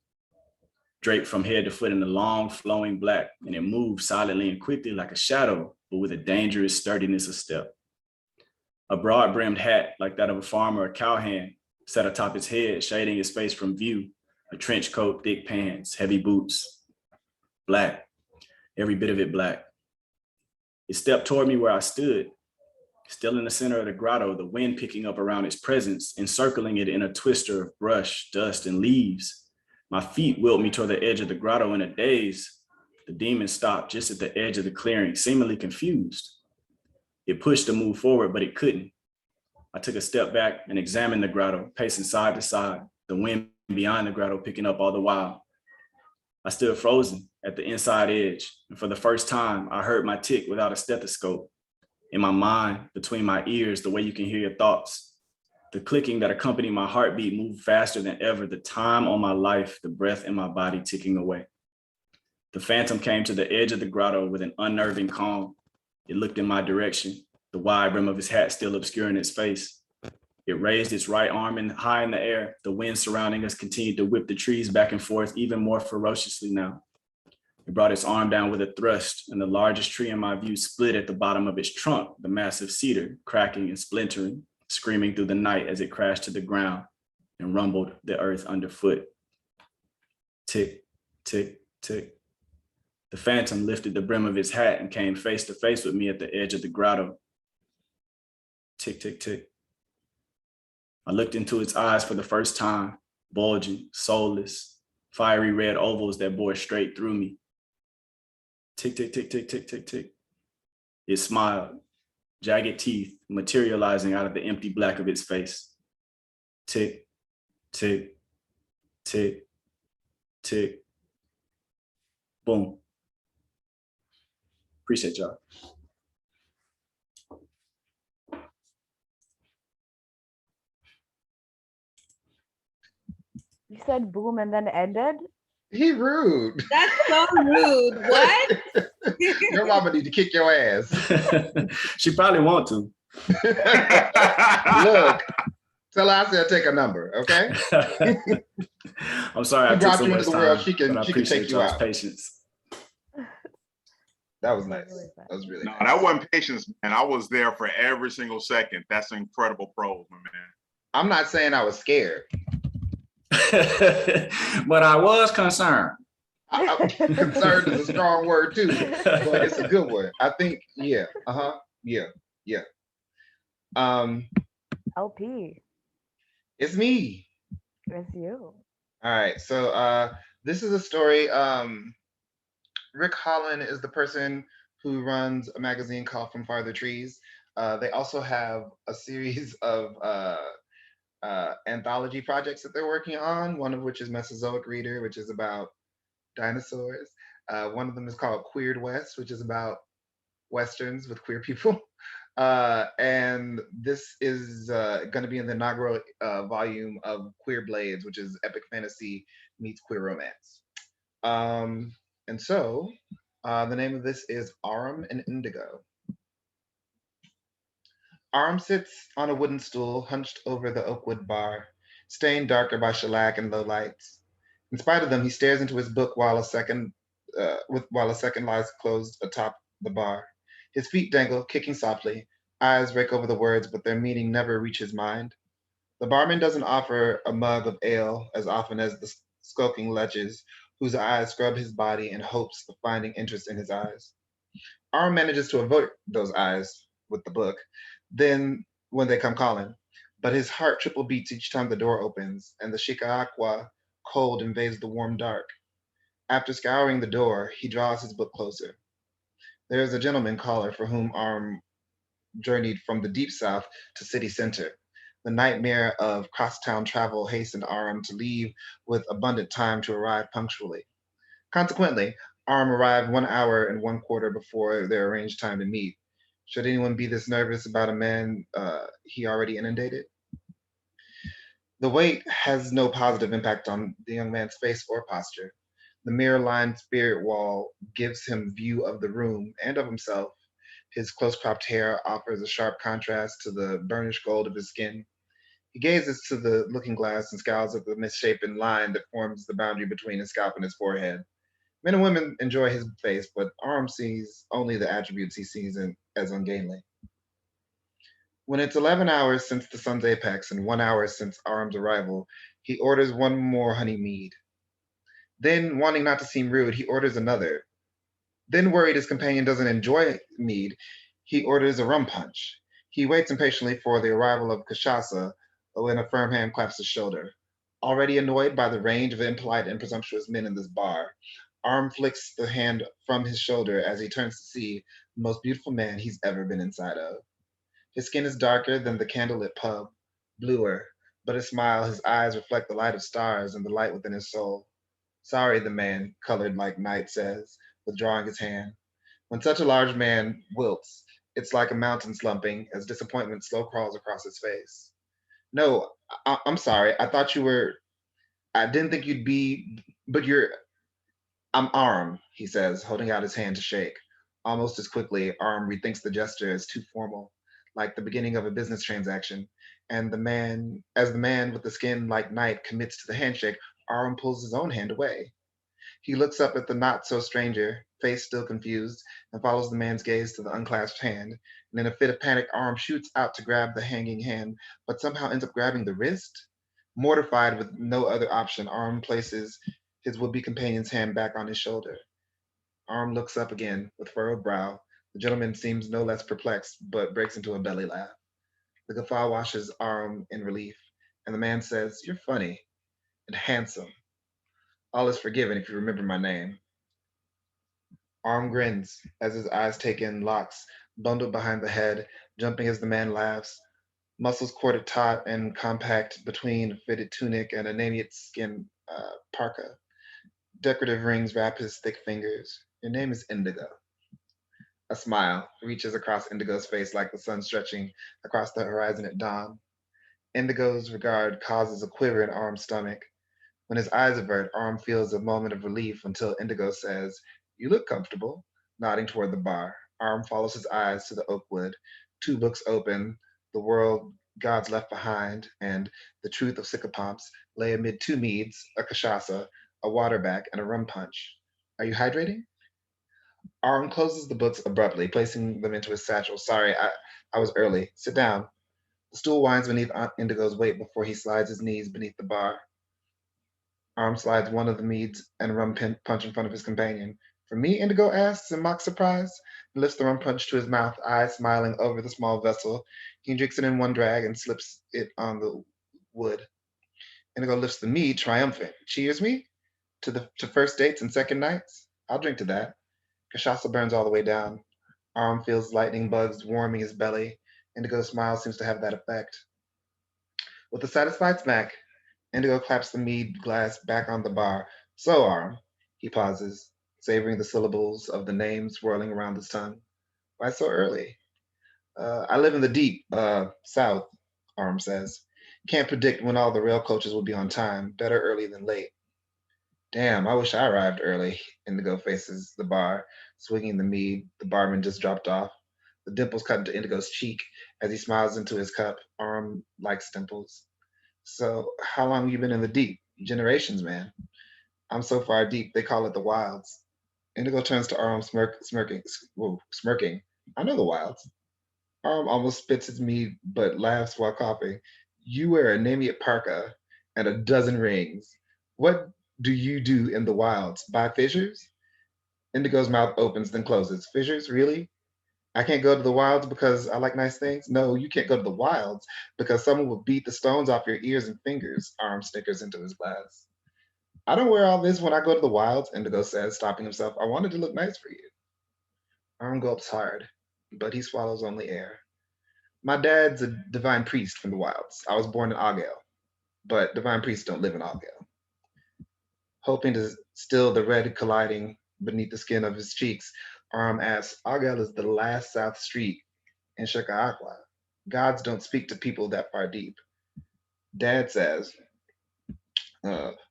draped from head to foot in the long, flowing black, and it moved silently and quickly like a shadow, but with a dangerous sturdiness of step. A broad-brimmed hat, like that of a farmer or cowhand, sat atop its head, shading its face from view. A trench coat, thick pants, heavy boots. Black, every bit of it black. It stepped toward me where I stood, still in the center of the grotto, the wind picking up around its presence, encircling it in a twister of brush, dust, and leaves. My feet willed me toward the edge of the grotto in a daze. The demon stopped just at the edge of the clearing, seemingly confused. It pushed to move forward, but it couldn't. I took a step back and examined the grotto, pacing side to side, the wind beyond the grotto picking up all the while. I stood frozen at the inside edge, and for the first time, I heard my tick without a stethoscope. In my mind, between my ears, the way you can hear your thoughts. The clicking that accompanied my heartbeat moved faster than ever, the time on my life, the breath in my body ticking away. The phantom came to the edge of the grotto with an unnerving calm. It looked in my direction, the wide rim of his hat still obscuring its face. It raised its right arm high in the air. The wind surrounding us continued to whip the trees back and forth even more ferociously now. It brought its arm down with a thrust, and the largest tree in my view split at the bottom of its trunk, the massive cedar, cracking and splintering, screaming through the night as it crashed to the ground and rumbled the earth underfoot. Tick, tick, tick. The phantom lifted the brim of its hat and came face to face with me at the edge of the grotto. Tick, tick, tick. I looked into its eyes for the first time, bulging, soulless, fiery red ovals that bore straight through me. Tick, tick, tick, tick, tick, tick, tick. It smiled, jagged teeth materializing out of the empty black of its face. Tick, tick, tick, tick. Boom. Appreciate y'all. You said boom and then ended? He rude. That's so rude. What? Your mama need to kick your ass. She probably want to. Look, tell her I said take a number, okay? I'm sorry I She took brought so you much into the time, world. She can but I take appreciate you y'all's out. patience. That was nice. That was really No, nice. that wasn't patience, man. I was there for every single second. That's incredible prose, my man. I'm not saying I was scared. But I was concerned. Concerned is a strong word too, but it's a good one. I think, yeah, yeah. LP, It's me. it's you. All right, so this is a story. Rick Holland is the person who runs a magazine called From Farther Trees. They also have a series of anthology projects that they're working on, one of which is Mesozoic Reader, which is about dinosaurs. One of them is called Queered West, which is about Westerns with queer people. And this is going to be in the inaugural volume of Queer Blades, which is epic fantasy meets queer romance. And so the name of this is Arum and Indigo. Arum sits on a wooden stool hunched over the oakwood bar, stained darker by shellac and low lights. In spite of them, he stares into his book while a second lies closed atop the bar. His feet dangle, kicking softly. Eyes rake over the words, but their meaning never reach his mind. The barman doesn't offer a mug of ale as often as the skulking leches, whose eyes scrub his body in hopes of finding interest in his eyes. Arum manages to avoid those eyes with the book, then when they come calling, but his heart triple beats each time the door opens and the shikaakwa cold invades the warm dark. After scouring the door, he draws his book closer. There is a gentleman caller for whom Arum journeyed from the deep south to city center. The nightmare of crosstown travel hastened Arum to leave with abundant time to arrive punctually. Consequently, Arum arrived 1 hour and 1/4 before their arranged time to meet. Should anyone be this nervous about a man he already inundated? The wait has no positive impact on the young man's face or posture. The mirror-lined spirit wall gives him view of the room and of himself. His close-cropped hair offers a sharp contrast to the burnished gold of his skin. He gazes to the looking glass and scowls at the misshapen line that forms the boundary between his scalp and his forehead. Men and women enjoy his face, but Arum sees only the attributes he sees as ungainly. When it's 11 hours since the sun's apex and 1 hour since Arum's arrival, he orders one more honey mead. Then, wanting not to seem rude, he orders another. Then, worried his companion doesn't enjoy mead, he orders a rum punch. He waits impatiently for the arrival of cachaça when a firm hand claps his shoulder. Already annoyed by the range of impolite and presumptuous men in this bar, Arum flicks the hand from his shoulder as he turns to see the most beautiful man he's ever been inside of. His skin is darker than the candlelit pub, bluer, but his smile, his eyes reflect the light of stars and the light within his soul. Sorry, the man, colored like night, says, withdrawing his hand. When such a large man wilts, it's like a mountain slumping as disappointment slow crawls across his face. No, I'm sorry. I thought you were, I didn't think you'd be, but I'm Arum, he says, holding out his hand to shake. Almost as quickly, Arum rethinks the gesture as too formal. like the beginning of a business transaction. And as the man with the skin like night commits to the handshake, Aram pulls his own hand away. He looks up at the not so stranger, face still confused, and follows the man's gaze to the unclasped hand. And in a fit of panic, Aram shoots out to grab the hanging hand, but somehow ends up grabbing the wrist. Mortified with no other option, Aram places his would be companion's hand back on his shoulder. Aram looks up again with furrowed brow. The gentleman seems no less perplexed, but breaks into a belly laugh. The guffaw washes Aram in relief, and the man says, "You're funny and handsome. All is forgiven if you remember my name." Arm grins as his eyes take in locks bundled behind the head, jumping as the man laughs, muscles corded taut and compact between a fitted tunic and a Namiot skin parka. Decorative rings wrap his thick fingers. "Your name is Indigo." A smile reaches across Indigo's face like the sun stretching across the horizon at dawn. Indigo's regard causes a quiver in Arm's stomach. When his eyes avert, Arm feels a moment of relief until Indigo says, "You look comfortable," nodding toward the bar. Arm follows his eyes to the oak wood. Two books open, The World Gods Left Behind and The Truth of Sycopomps lay amid two meads, a cachaça, a waterback, and a rum punch. "Are you hydrating?" Arm closes the books abruptly, placing them into his satchel. "Sorry, I was early. Sit down." The stool winds beneath Aunt Indigo's weight before he slides his knees beneath the bar. Arm slides one of the meads and rum punch in front of his companion. "For me?" Indigo asks in mock surprise, and lifts the rum punch to his mouth, eyes smiling over the small vessel. He drinks it in one drag and slips it on the wood. Indigo lifts the mead, triumphant. "Cheers me? To first dates and second nights?" "I'll drink to that." Cachaça burns all the way down. Arm feels lightning bugs warming his belly. Indigo's smile seems to have that effect. With a satisfied smack, Indigo claps the mead glass back on the bar. "So, Arm," he pauses, savoring the syllables of the name swirling around his tongue. "Why so early?" "I live in the deep, south," Arm says. "Can't predict when all the rail coaches will be on time. Better early than late." "Damn, I wish I arrived early." Indigo faces the bar, swinging the mead the barman just dropped off. The dimples cut into Indigo's cheek as he smiles into his cup. Arm likes dimples. "So, how long have you been in the deep?" "Generations, man. I'm so far deep, they call it the wilds." Indigo turns to Arm, smirking. "I know the wilds." Arm almost spits his mead, but laughs while coughing. "You wear a Namiot parka and a dozen rings. What do you do in the wilds? Buy fissures?" Indigo's mouth opens, then closes. "Fissures? Really? I can't go to the wilds because I like nice things?" "No, you can't go to the wilds because someone will beat the stones off your ears and fingers." Arm snickers into his glass. "I don't wear all this when I go to the wilds," Indigo says, stopping himself. "I wanted to look nice for you." Arm gulps hard, but he swallows only air. "My dad's a divine priest from the wilds. I was born in Argyle, but divine priests don't live in Argyle." Hoping to still the red colliding beneath the skin of his cheeks, Arm asks, "Argyle is the last South Street in Chicago. Gods don't speak to people that far deep." Dad says,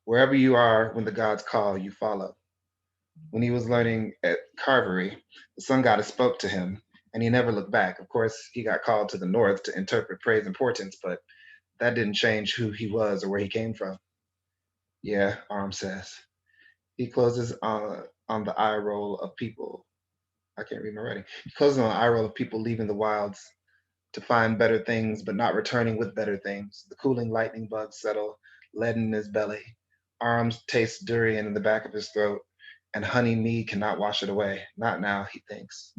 "Wherever you are when the gods call, you follow." When he was learning at Carvery, the sun goddess spoke to him, and he never looked back. Of course, he got called to the north to interpret praise and portents, but that didn't change who he was or where he came from. "Yeah," Arm says. He closes on the eye roll of people. I can't read my writing. He closes on the eye roll of people leaving the wilds to find better things, but not returning with better things. The cooling lightning bugs settle, leaden in his belly. Arms taste durian in the back of his throat, and honey mead cannot wash it away. Not now, he thinks.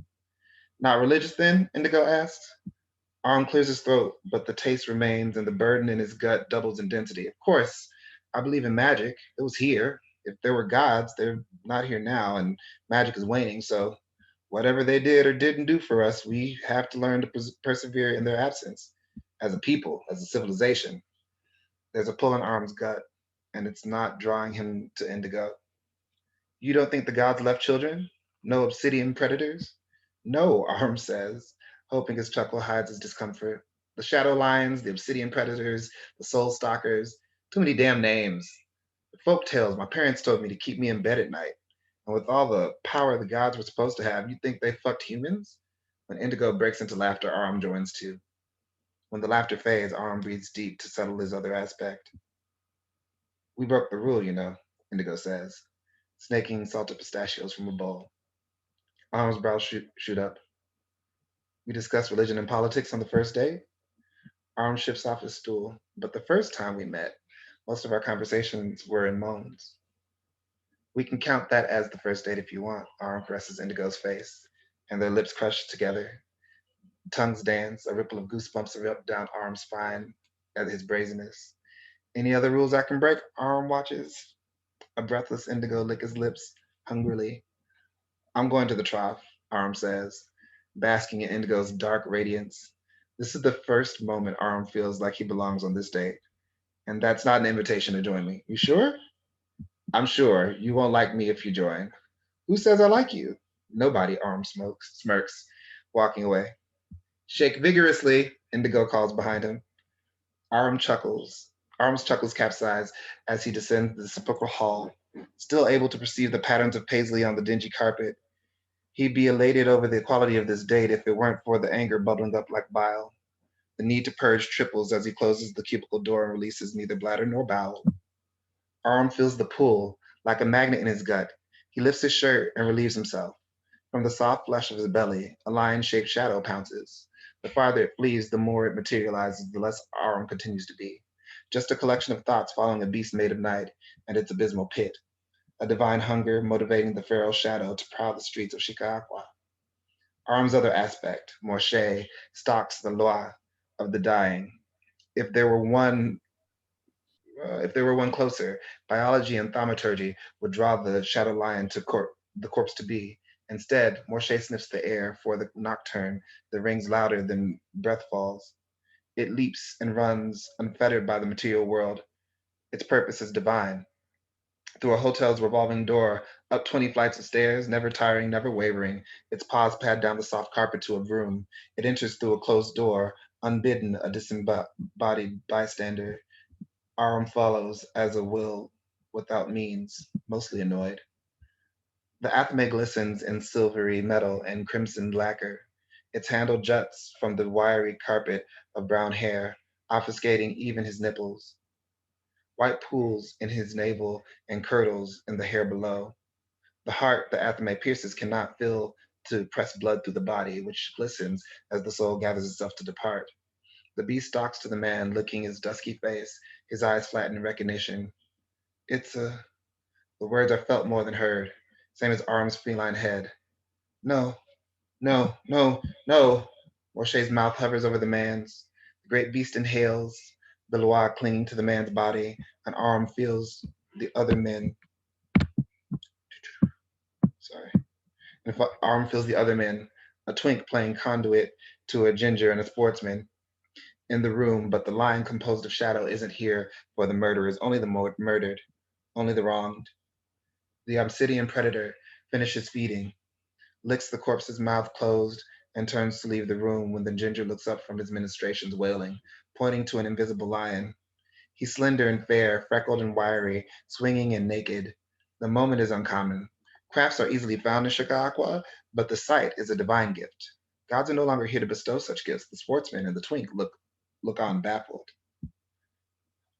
"Not religious then?" Indigo asks. Arm clears his throat, but the taste remains, and the burden in his gut doubles in density. "Of course, I believe in magic. It was here. If there were gods, they're not here now, and magic is waning. So whatever they did or didn't do for us, we have to learn to persevere in their absence as a people, as a civilization." There's a pull in Arm's gut, and it's not drawing him to Indigo. "You don't think the gods left children? No obsidian predators?" "No," Arm says, hoping his chuckle hides his discomfort. "The shadow lions, the obsidian predators, the soul stalkers, too many damn names. The folk tales my parents told me to keep me in bed at night. And with all the power the gods were supposed to have, you'd think they fucked humans? When Indigo breaks into laughter, Aram joins too. When the laughter fades, Aram breathes deep to settle his other aspect. We broke the rule, you know, Indigo says, snaking salted pistachios from a bowl. Aram's brows shoot up. We discussed religion and politics on the first date. Aram shifts off his stool, but the first time we met, most of our conversations were in moans. We can count that as the first date if you want, Aram caresses Indigo's face, and their lips crush together. Tongues dance, a ripple of goosebumps up down Aram's spine at his brazenness. Any other rules I can break? Aram watches. A breathless Indigo lick his lips hungrily. I'm going to the trough, Aram says, basking in Indigo's dark radiance. This is the first moment Aram feels like he belongs on this date. And that's not an invitation to join me. You sure? I'm sure you won't like me if you join. Who says I like you? Nobody, Aram smirks, walking away. Shake vigorously, Indigo calls behind him. Aram chuckles. Aram's chuckles capsize as he descends the sepulchral hall, still able to perceive the patterns of paisley on the dingy carpet. He'd be elated over the quality of this date if it weren't for the anger bubbling up like bile. The need to purge triples as he closes the cubicle door and releases neither bladder nor bowel. Aram feels the pull, like a magnet in his gut. He lifts his shirt and relieves himself. From the soft flesh of his belly, a lion-shaped shadow pounces. The farther it flees, the more it materializes, the less Aram continues to be. Just a collection of thoughts following a beast made of night and its abysmal pit. A divine hunger motivating the feral shadow to prowl the streets of Shikakwa. Aram's other aspect, Morche, stalks the loi of the dying. If there were one closer, biology and thaumaturgy would draw the shadow lion to the corpse to be. Instead, Morche sniffs the air for the nocturne that rings louder than breath falls. It leaps and runs, unfettered by the material world. Its purpose is divine. Through a hotel's revolving door, up 20 flights of stairs, never tiring, never wavering, its paws pad down the soft carpet to a room. It enters through a closed door, unbidden, a disembodied bystander. Aram follows as a will without means, mostly annoyed. The athame glistens in silvery metal and crimson lacquer. Its handle juts from the wiry carpet of brown hair, obfuscating even his nipples. White pools in his navel and curdles in the hair below. The heart the athame pierces cannot fill to press blood through the body, which glistens as the soul gathers itself to depart. The beast stalks to the man, licking his dusky face, his eyes flatten in recognition. It's a... The words are felt more than heard, same as Aram's feline head. No, no, no, no. Morche's mouth hovers over the man's. The great beast inhales, the loa clinging to the man's body. An arm feels the other men. Sorry. And if an arm feels the other men, a twink playing conduit to a ginger and a sportsman in the room, but the lion composed of shadow isn't here for the murderers, only the murdered, only the wronged. The obsidian predator finishes feeding, licks the corpse's mouth closed, and turns to leave the room when the ginger looks up from his ministrations, wailing, pointing to an invisible lion. He's slender and fair, freckled and wiry, swinging and naked. The moment is uncommon. Crafts are easily found in Shikakwa, but the sight is a divine gift. Gods are no longer here to bestow such gifts. The sportsman and the twink look on baffled.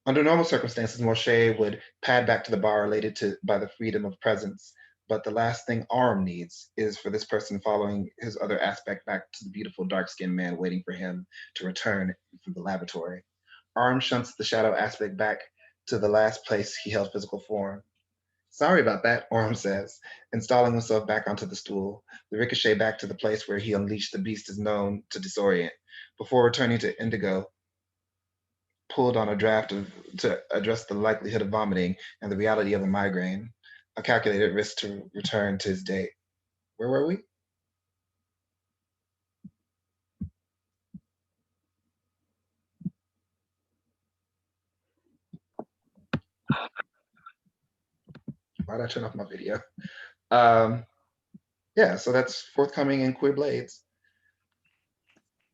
Under normal circumstances, Moshe would pad back to the bar elated by the freedom of presence. But the last thing Aram needs is for this person following his other aspect back to the beautiful dark-skinned man waiting for him to return from the laboratory. Aram shunts the shadow aspect back to the last place he held physical form. Sorry about that, Aram says, installing himself back onto the stool. The ricochet back to the place where he unleashed the beast is known to disorient. Before returning to Indigo, pulled on a draft to address the likelihood of vomiting and the reality of a migraine, a calculated risk to return to his date. Where were we? Why did I turn off my video? Yeah, so that's forthcoming in Queer Blades.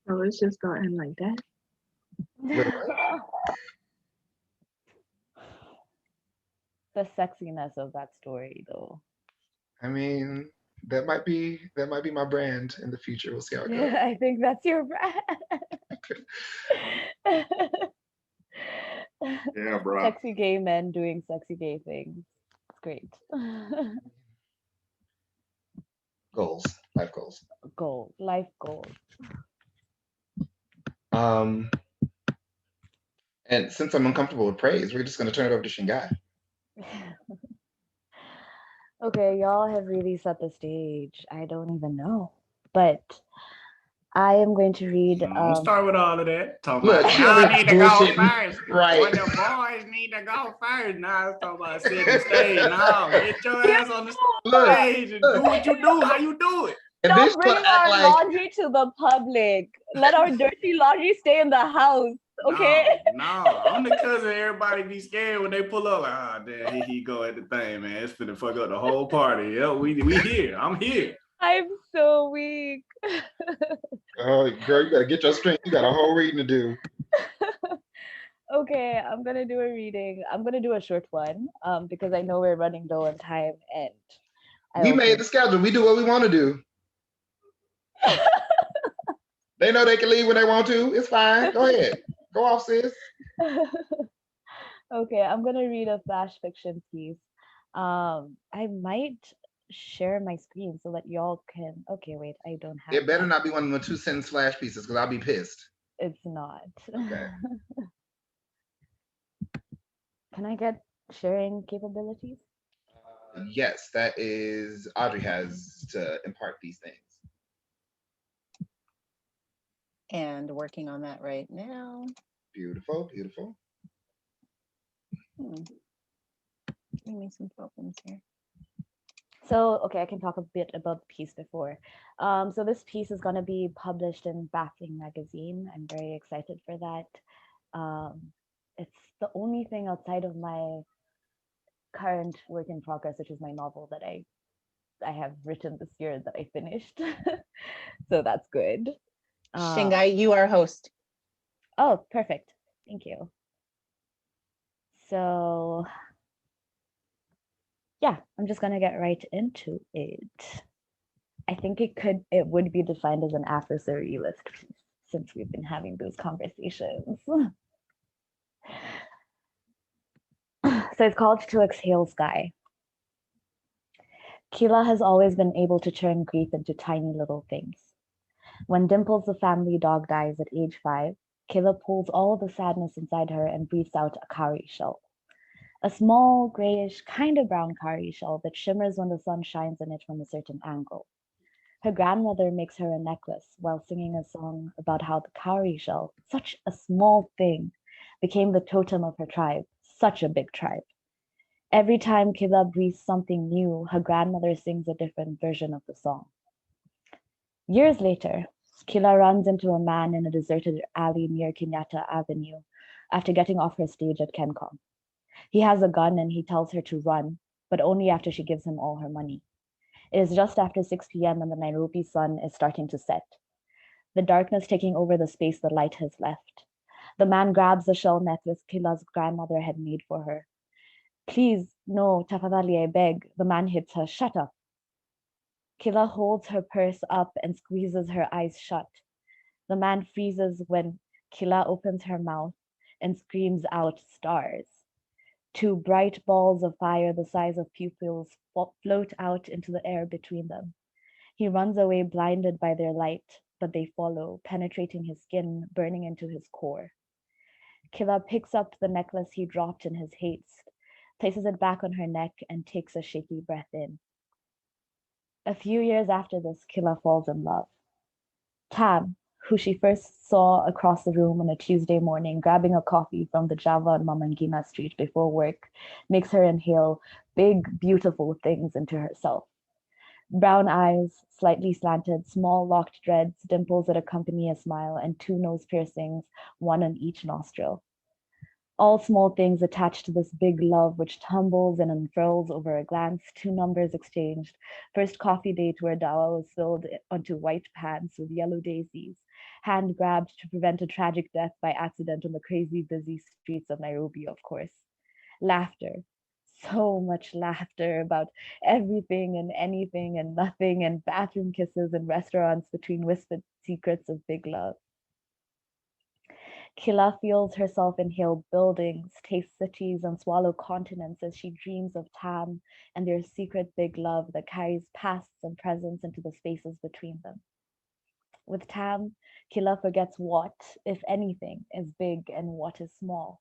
So it's just gonna end like that. The sexiness of that story, though. I mean, that might be my brand in the future. We'll see how it goes. I think that's your brand. Yeah, bro. Sexy gay men doing sexy gay things. It's great. Goals, life goals. Goal, life goal. Um, and since I'm uncomfortable with praise, we're just going to turn it over to Shingai. Okay, y'all have really set the stage. I don't even know, but I am going to read. Don't start with all of that. Talking Look, about she y'all already need to go bullshitting. first. Right. When the boys need to go first. Now it's talking about setting the stage. No, get your ass on the Look, stage and do what you do, how you do it. and then Stop she'll bringing act our like, laundry to the public. Let our dirty laundry stay in the house, okay? No, I'm the cousin everybody be scared when they pull up. Like, oh, damn, here he go at the thing, man. It's finna fuck up the whole party. Yeah, we here. I'm here. I'm so weak. oh, girl, you better get your strength. You got a whole reading to do. Okay, I'm gonna do a reading. I'm gonna do a short one, because I know we're running low on time, and We made the schedule. We do what we want to do. They know they can leave when they want to. It's fine. Go ahead. Go off, sis. Okay, I'm gonna read a flash fiction piece. I might share my screen so that y'all can. Okay, wait, I don't have. It better that. not be one of the 2-sentence flash pieces because I'll be pissed. It's not. Okay. Can I get sharing capabilities? Yes, that is Audrey has to impart these things. And working on that right now. Beautiful, beautiful. Give me some problems here. So, okay, I can talk a bit about the piece before. So this piece is going to be published in Baffling magazine. I'm very excited for that. It's the only thing outside of my current work in progress, which is my novel that I have written this year that I finished. So that's good. Shingai, you are host. Oh, perfect. Thank you. So yeah, I'm just gonna get right into it. I think it would be defined as an Afro-surrealist piece since we've been having those conversations. So it's called To Exhale Sky. Kila has always been able to turn grief into tiny little things. When Dimples, the family dog, dies at age 5, Kila pulls all the sadness inside her and breathes out a cowrie shell. A small, grayish, kind of brown cowrie shell that shimmers when the sun shines on it from a certain angle. Her grandmother makes her a necklace while singing a song about how the cowrie shell, such a small thing, became the totem of her tribe, such a big tribe. Every time Kila breathes something new, her grandmother sings a different version of the song. Years later, Kila runs into a man in a deserted alley near Kenyatta Avenue after getting off her stage at KenCom. He has a gun and he tells her to run, but only after she gives him all her money. It is just after 6 p.m. and the Nairobi sun is starting to set. The darkness taking over the space the light has left. The man grabs the shell necklace Kila's grandmother had made for her. Please, no, tafadhali, I beg. The man hits her. Shut up. Kila holds her purse up and squeezes her eyes shut. The man freezes when Kila opens her mouth and screams out stars. 2 bright balls of fire the size of pupils float out into the air between them. He runs away blinded by their light, but they follow, penetrating his skin, burning into his core. Kila picks up the necklace he dropped in his haste, places it back on her neck, and takes a shaky breath in. A few years after this, Kila falls in love. Tam, who she first saw across the room on a Tuesday morning, grabbing a coffee from the Java on Mamangina Street before work, makes her inhale big, beautiful things into herself. Brown eyes, slightly slanted, small locked dreads, dimples that accompany a smile, and 2 nose piercings, 1 on each nostril. All small things attached to this big love which tumbles and unfurls over a glance, 2 numbers exchanged. First coffee date where dawa was filled onto white pants with yellow daisies, hand grabbed to prevent a tragic death by accident on the crazy busy streets of Nairobi, of course. Laughter, So much laughter about everything and anything and nothing, and bathroom kisses in restaurants between whispered secrets of big love. Killa feels herself inhale buildings, taste cities, and swallow continents as she dreams of Tam and their secret big love that carries pasts and presents into the spaces between them. With Tam, Killa forgets what, if anything, is big and what is small.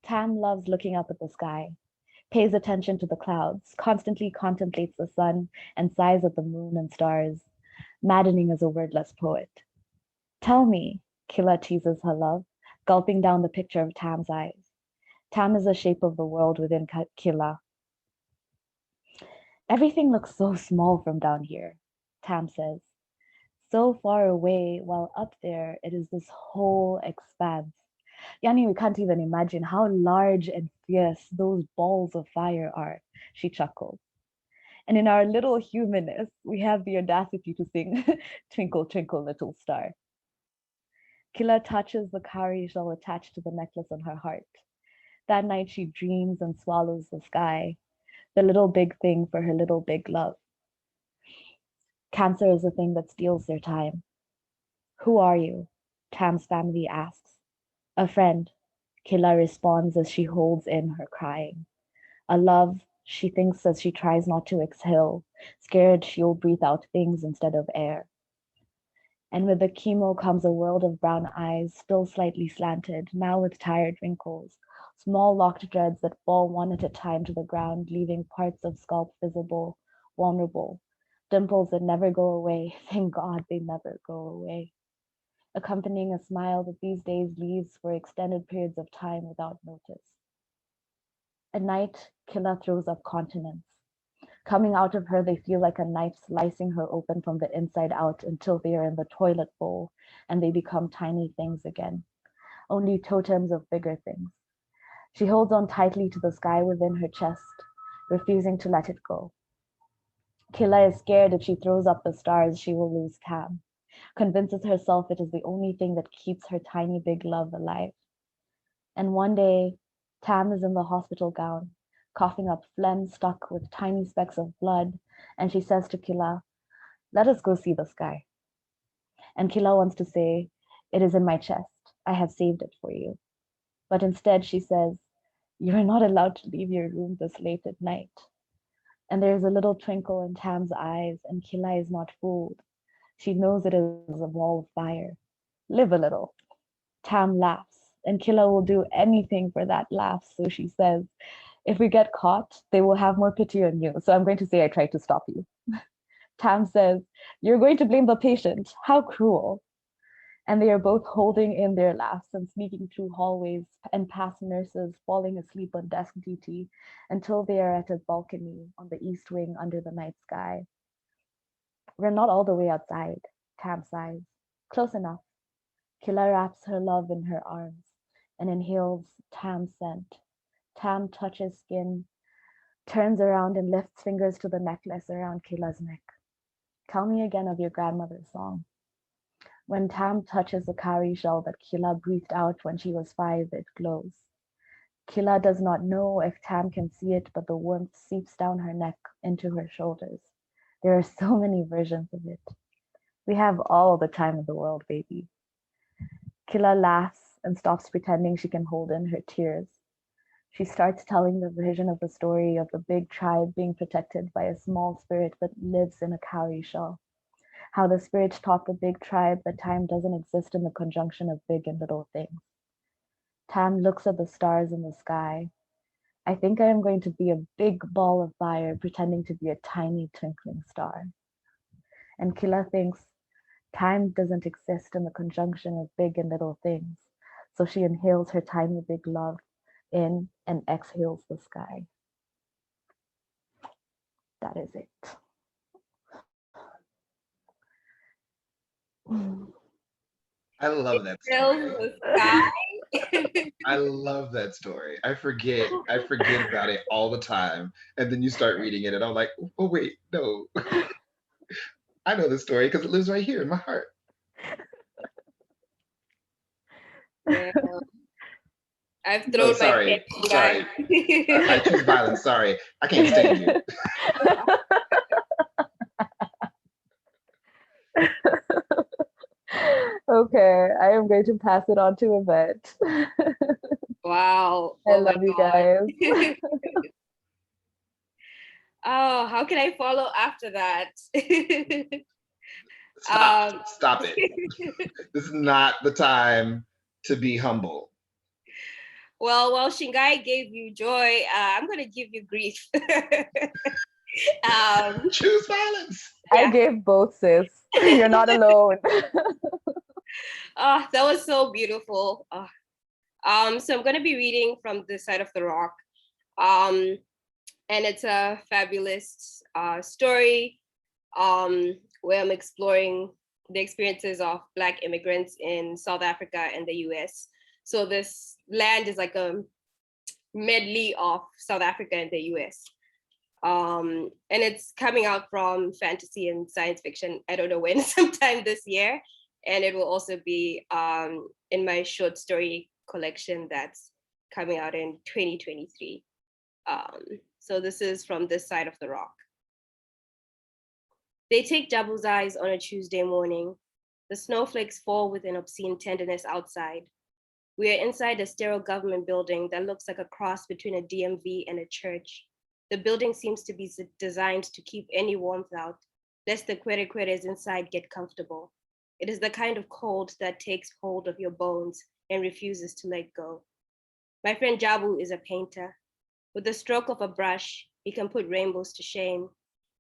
Tam loves looking up at the sky, pays attention to the clouds, constantly contemplates the sun, and sighs at the moon and stars, maddening as a wordless poet. Tell me, Killa teases her love, gulping down the picture of Tam's eyes. Tam is the shape of the world within Killa. Everything looks so small from down here, Tam says. So far away, while up there, it is this whole expanse. Yani, we can't even imagine how large and fierce those balls of fire are, she chuckles. And in our little humanness, we have the audacity to sing Twinkle, Twinkle, Little Star. Killa touches the cowrie shell attached to the necklace on her heart. That night she dreams and swallows the sky, the little big thing for her little big love. Cancer is the thing that steals their time. Who are you? Tam's family asks. A friend, Killa responds as she holds in her crying. A love, she thinks as she tries not to exhale, scared she'll breathe out things instead of air. And with the chemo comes a world of brown eyes, still slightly slanted, now with tired wrinkles, small locked dreads that fall one at a time to the ground, leaving parts of scalp visible, vulnerable, dimples that never go away, thank God they never go away, accompanying a smile that these days leaves for extended periods of time without notice. At night, Killa throws up continents. Coming out of her, they feel like a knife slicing her open from the inside out until they are in the toilet bowl and they become tiny things again, only totems of bigger things. She holds on tightly to the sky within her chest, refusing to let it go. Killa is scared if she throws up the stars, she will lose Tam, convinces herself it is the only thing that keeps her tiny big love alive. And one day, Tam is in the hospital gown, coughing up phlegm stuck with tiny specks of blood, and she says to Killa, "Let us go see the sky." And Killa wants to say, "It is in my chest. I have saved it for you." But instead she says, "You are not allowed to leave your room this late at night." And there is a little twinkle in Tam's eyes, and Killa is not fooled. She knows it is a wall of fire. Live a little. Tam laughs, and Killa will do anything for that laugh, so she says, "If we get caught, they will have more pity on you, so I'm going to say I tried to stop you." Tam says, "You're going to blame the patient. How cruel." And they are both holding in their laughs and sneaking through hallways and past nurses falling asleep on desk duty until they are at a balcony on the east wing under the night sky. "We're not all the way outside," Tam sighs. "Close enough." Killa wraps her love in her arms and inhales Tam's scent. Tam touches skin, turns around and lifts fingers to the necklace around Killa's neck. "Tell me again of your grandmother's song." When Tam touches the cowrie shell that Killa breathed out when she was 5, it glows. Killa does not know if Tam can see it, but the warmth seeps down her neck into her shoulders. There are so many versions of it. We have all the time in the world, baby. Killa laughs and stops pretending she can hold in her tears. She starts telling the version of the story of the big tribe being protected by a small spirit that lives in a cowrie shell. How the spirit taught the big tribe that time doesn't exist in the conjunction of big and little things. Tam looks at the stars in the sky. "I think I am going to be a big ball of fire pretending to be a tiny twinkling star." And Killa thinks time doesn't exist in the conjunction of big and little things. So she inhales her tiny big love in and exhales the sky. That is it. I love that Fills story. the sky. I love that story. I forget about it all the time. And then you start reading it and I'm like, oh wait, no. I know the story because it lives right here in my heart. Yeah. I've Oh, thrown my sorry, pen, sorry. guys. I choose violence. Sorry, I can't stand you. Okay, I am going to pass it on to Yvette. Wow. I Oh my love you God. guys. Oh, how can I follow after that? Stop it. This is not the time to be humble. Well, while Shingai gave you joy, I'm going to give you grief. Choose violence. I Yeah. gave both, sis. You're not alone. Oh, that was so beautiful. So I'm going to be reading from this side of the rock. And it's a fabulous story where I'm exploring the experiences of Black immigrants in South Africa and the US. So this land is like a medley of South Africa and the US. And it's coming out from fantasy and science fiction, I don't know when, sometime this year. And it will also be in my short story collection that's coming out in 2023. So this is from this side of the rock. They take Jabu's eyes on a Tuesday morning. The snowflakes fall with an obscene tenderness outside. We are inside a sterile government building that looks like a cross between a DMV and a church. The building seems to be designed to keep any warmth out, lest the querequeres inside get comfortable. It is the kind of cold that takes hold of your bones and refuses to let go. My friend Jabu is a painter. With the stroke of a brush, he can put rainbows to shame.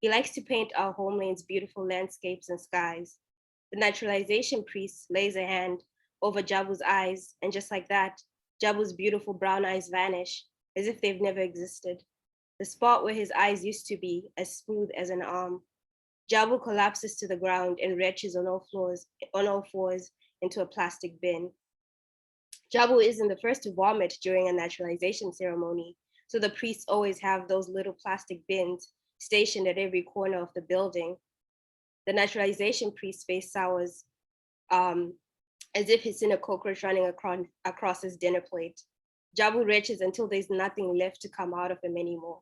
He likes to paint our homeland's beautiful landscapes and skies. The naturalization priest lays a hand over Jabu's eyes, and just like that, Jabu's beautiful brown eyes vanish, as if they've never existed. The spot where his eyes used to be, as smooth as an arm. Jabu collapses to the ground and retches on all fours into a plastic bin. Jabu isn't the first to vomit during a naturalization ceremony, so the priests always have those little plastic bins stationed at every corner of the building. The naturalization priest's face sours, as if he's seen a cockroach running across his dinner plate. Jabu retches until there's nothing left to come out of him anymore.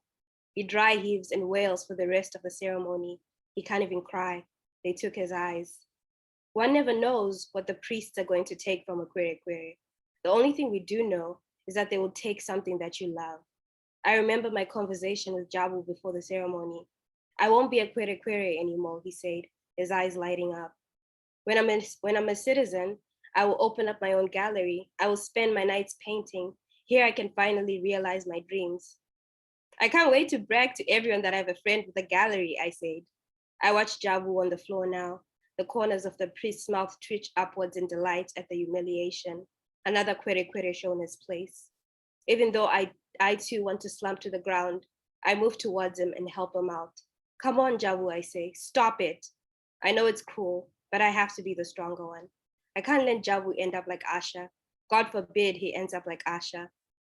He dry heaves and wails for the rest of the ceremony. He can't even cry. They took his eyes. One never knows what the priests are going to take from a querequere. The only thing we do know is that they will take something that you love. I remember my conversation with Jabu before the ceremony. I won't be a querequere anymore, he said, his eyes lighting up. When I'm a citizen, I will open up my own gallery. I will spend my nights painting. Here I can finally realize my dreams. I can't wait to brag to everyone that I have a friend with a gallery, I said. I watched Jabu on the floor now. The corners of the priest's mouth twitch upwards in delight at the humiliation. Another querequere shown his place. Even though I too want to slump to the ground, I move towards him and help him out. Come on, Jabu, I say, stop it. I know it's cruel, but I have to be the stronger one. I can't let Jabu end up like Asha. God forbid he ends up like Asha.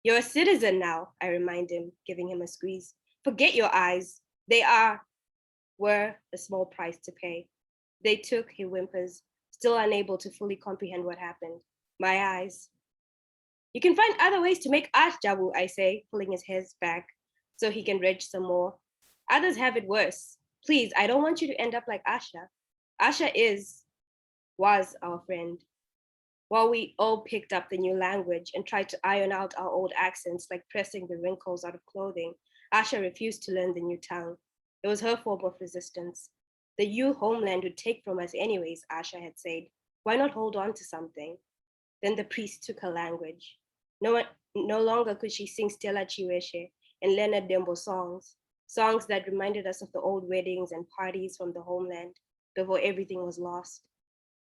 You're a citizen now, I remind him, giving him a squeeze. Forget your eyes. They were a small price to pay. They took, he whimpers, still unable to fully comprehend what happened. My eyes. You can find other ways to make art, Jabu, I say, pulling his hair back so he can reg some more. Others have it worse. Please, I don't want you to end up like Asha. Asha was our friend. While we all picked up the new language and tried to iron out our old accents like pressing the wrinkles out of clothing, Asha refused to learn the new tongue. It was her form of resistance. The you homeland would take from us anyways, Asha had said. Why not hold on to something? Then the priest took her language. No longer could she sing Stella Chiweshe and Leonard Dembo songs that reminded us of the old weddings and parties from the homeland before everything was lost.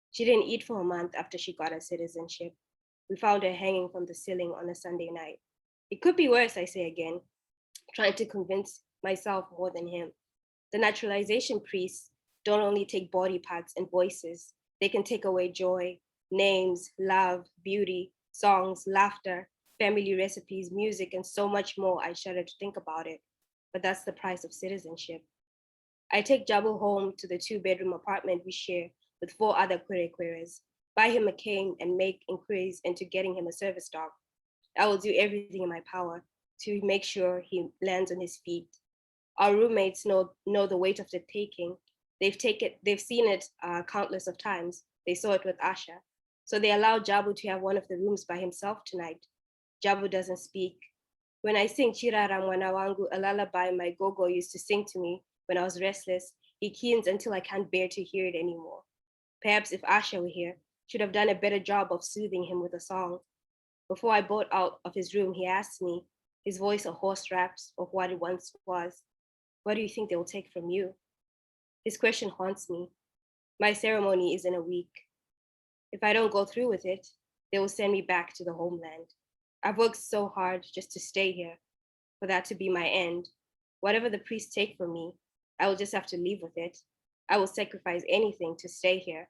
She didn't eat for a month after she got her citizenship. We found her hanging from the ceiling on a Sunday night. It could be worse, I say again, trying to convince myself more than him. The naturalization priests don't only take body parts and voices, they can take away joy, names, love, beauty, songs, laughter, family recipes, music, and so much more. I shudder to think about it, but that's the price of citizenship. I take Jabu home to the 2-bedroom apartment we share with 4 other querequeres, buy him a cane and make inquiries into getting him a service dog. I will do everything in my power to make sure he lands on his feet. Our roommates know the weight of the taking. They've seen it countless of times. They saw it with Asha. So they allowed Jabu to have one of the rooms by himself tonight. Jabu doesn't speak. When I sing Chirara Mwana Wangu, a lullaby my gogo used to sing to me when I was restless, he keens until I can't bear to hear it anymore. Perhaps if Asha were here, should have done a better job of soothing him with a song. Before I bought out of his room, he asked me, his voice a hoarse raps of what it once was, what do you think they will take from you? His question haunts me. My ceremony is in a week. If I don't go through with it, they will send me back to the homeland. I've worked so hard just to stay here, for that to be my end. Whatever the priests take from me, I will just have to leave with it. I will sacrifice anything to stay here.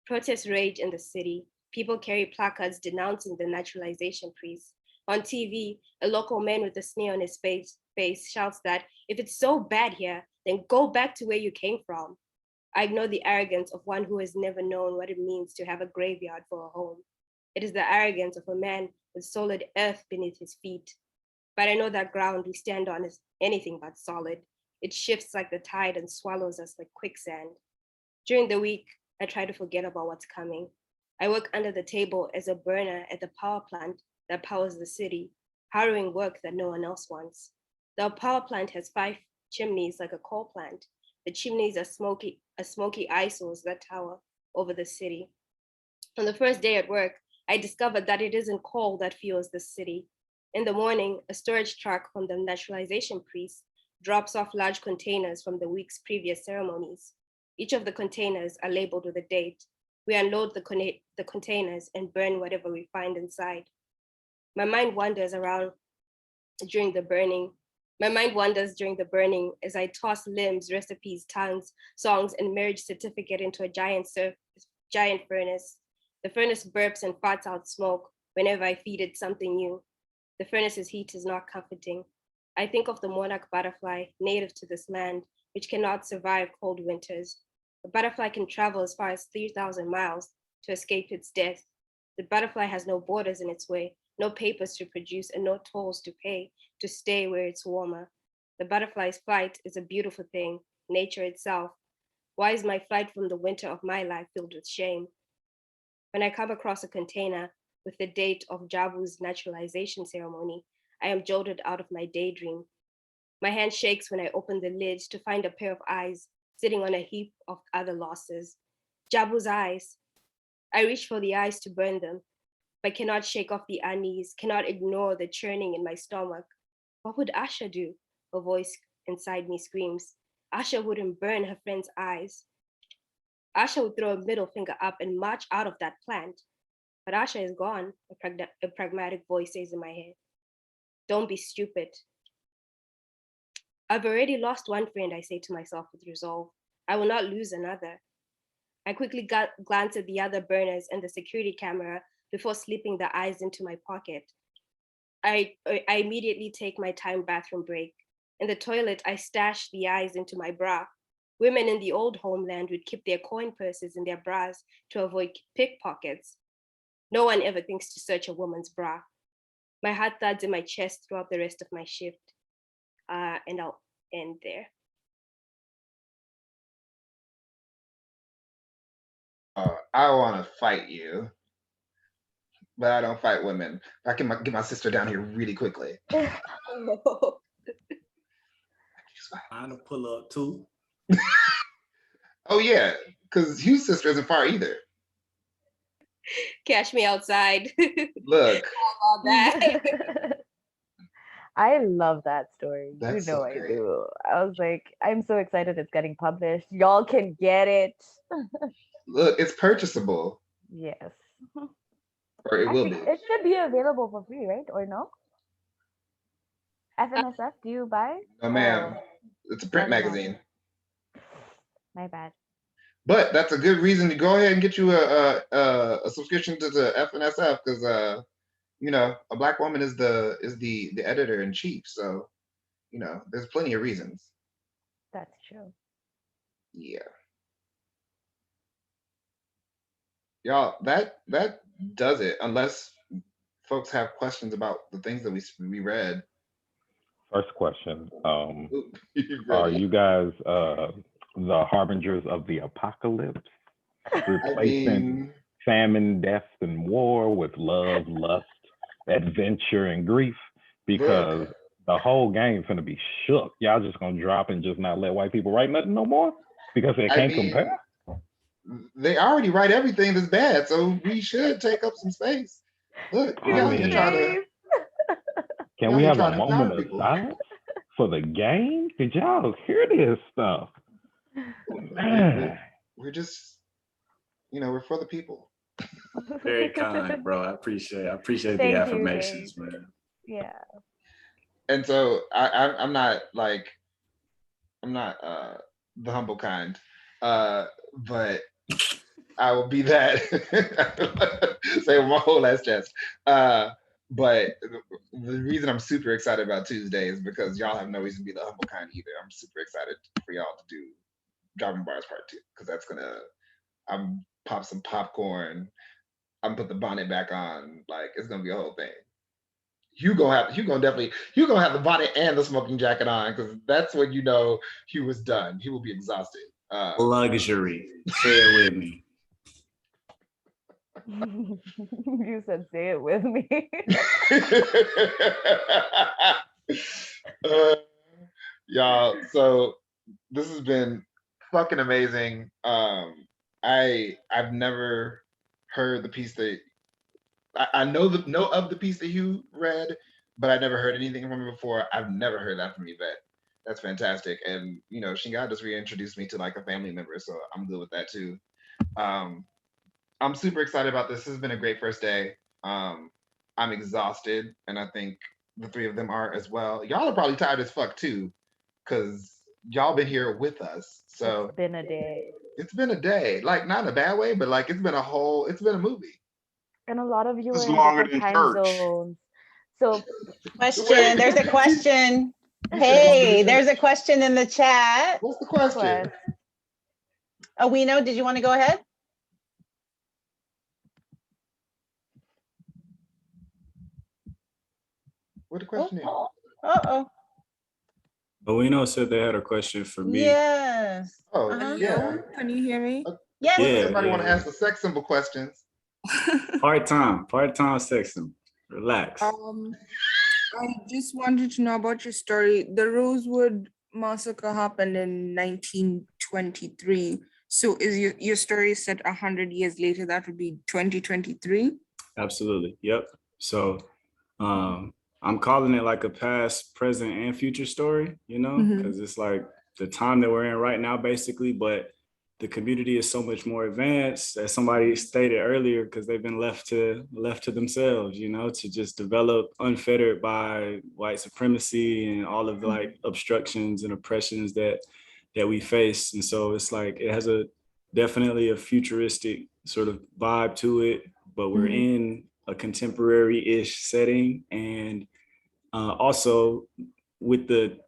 Protests rage in the city. People carry placards denouncing the naturalization priests. On TV, a local man with a sneer on his face shouts that if it's so bad here, then go back to where you came from. I ignore the arrogance of one who has never known what it means to have a graveyard for a home. It is the arrogance of a man with solid earth beneath his feet. But I know that ground we stand on is anything but solid. It shifts like the tide and swallows us like quicksand. During the week, I try to forget about what's coming. I work under the table as a burner at the power plant that powers the city, harrowing work that no one else wants. The power plant has 5 chimneys like a coal plant. The chimneys are smoky eyesores that tower over the city. On the first day at work, I discovered that it isn't coal that fuels the city. In the morning, a storage truck from the naturalization priest drops off large containers from the week's previous ceremonies. Each of the containers are labeled with a date. We unload the containers and burn whatever we find inside. My mind wanders during the burning as I toss limbs, recipes, tongues, songs, and marriage certificate into a giant furnace. The furnace burps and farts out smoke whenever I feed it something new. The furnace's heat is not comforting. I think of the monarch butterfly, native to this land, which cannot survive cold winters. The butterfly can travel as far as 3,000 miles to escape its death. The butterfly has no borders in its way, no papers to produce, and no tolls to pay to stay where it's warmer. The butterfly's flight is a beautiful thing, nature itself. Why is my flight from the winter of my life filled with shame? When I come across a container with the date of Javu's naturalization ceremony, I am jolted out of my daydream. My hand shakes when I open the lid to find a pair of eyes sitting on a heap of other losses. Jabu's eyes. I reach for the eyes to burn them, but cannot shake off the unease, cannot ignore the churning in my stomach. What would Asha do? A voice inside me screams. Asha wouldn't burn her friend's eyes. Asha would throw a middle finger up and march out of that plant. But Asha is gone, a pragmatic voice says in my head. Don't be stupid. I've already lost one friend, I say to myself with resolve. I will not lose another. I quickly glance at the other burners and the security camera before slipping the eyes into my pocket. I immediately take my timed bathroom break. In the toilet, I stash the eyes into my bra. Women in the old homeland would keep their coin purses in their bras to avoid pickpockets. No one ever thinks to search a woman's bra. My heart thuds in my chest throughout the rest of my shift. And I'll end there. I want to fight you, but I don't fight women. I can get my sister down here really quickly. No. Trying to pull up too. Oh yeah, because Hugh's sister isn't far either. Catch me outside. Look. All that. I love that story. That's you know so I great. do. I was like, I'm so excited it's getting published. Y'all can get it. Look, it's purchasable. Yes. Or it will be. It should be available for free, right? Or no? FNSF, do you buy? No, ma'am. It's a print never mind. magazine. My bad. But that's a good reason to go ahead and get you a subscription to the FNSF because you know, a Black woman is the editor in chief. So, you know, there's plenty of reasons. That's true. Yeah. Y'all, that does it. Unless folks have questions about the things that we read. First question. Ooh, you Are ready? you guys the harbingers of the apocalypse? I Replacing mean, famine, death, and war with love, lust, adventure, and grief? Because look, the whole game's gonna be shook. Y'all just gonna drop and just not let white people write nothing no more? Because they I can't mean, compare? they already write everything that's bad, so we should take up some space. Look, I y'all here trying to, mean, can y'all we here have a trying to empower moment of people. silence for the game? Did y'all hear this stuff? Man. We're just, we're for the people. Very kind, bro. I appreciate the Thank you, affirmations, thank man. Yeah. And so I'm not the humble kind, but I will be that. Say with my whole ass chest. But the reason I'm super excited about Tuesday is because y'all have no reason to be the humble kind either. I'm super excited for y'all to do Dropping Bars Part 2, because I'm pop some popcorn. I'm put the bonnet back on. Like, it's gonna be a whole thing. Hugh gonna have the bonnet and the smoking jacket on, because that's when you know Hugh was done. He will be exhausted. Luxury. Say it with me. You said say it with me. Y'all, so this has been fucking amazing. I've never heard the piece that I know of the piece that you read, but I never heard anything from it before. I've never heard that from Yvette. That's fantastic. And Shingai just reintroduced me to like a family member, so I'm good with that too. I'm super excited about this. This has been a great first day. I'm exhausted, and I think the three of them are as well. Y'all are probably tired as fuck too, because y'all been here with us. So It's been a day. it's been a day, like not in a bad way, but like it's been a movie. And a lot of you It's are in longer different than time church. zones. So Question. There's a question. You said Hey, longer than there's a church. question in the chat. What's the question? Quest. Owino, did you want to go ahead? What the question is? Uh-oh. Owino said they had a question for me. Yes. Oh, Uh-huh. yeah. Can you hear me? Yes. Yeah. Somebody want to ask the sex symbol questions. Part-time sexing. Relax. I just wanted to know about your story. The Rosewood massacre happened in 1923. So is your story set 100 years later? That would be 2023? Absolutely. Yep. So I'm calling it like a past, present, and future story, because it's like the time that we're in right now, basically, but the community is so much more advanced, as somebody stated earlier, because they've been left to themselves, to just develop unfettered by white supremacy and all of the like obstructions and oppressions that we face. And so it's like it has definitely a futuristic sort of vibe to it, but we're in a contemporary-ish setting, and also with the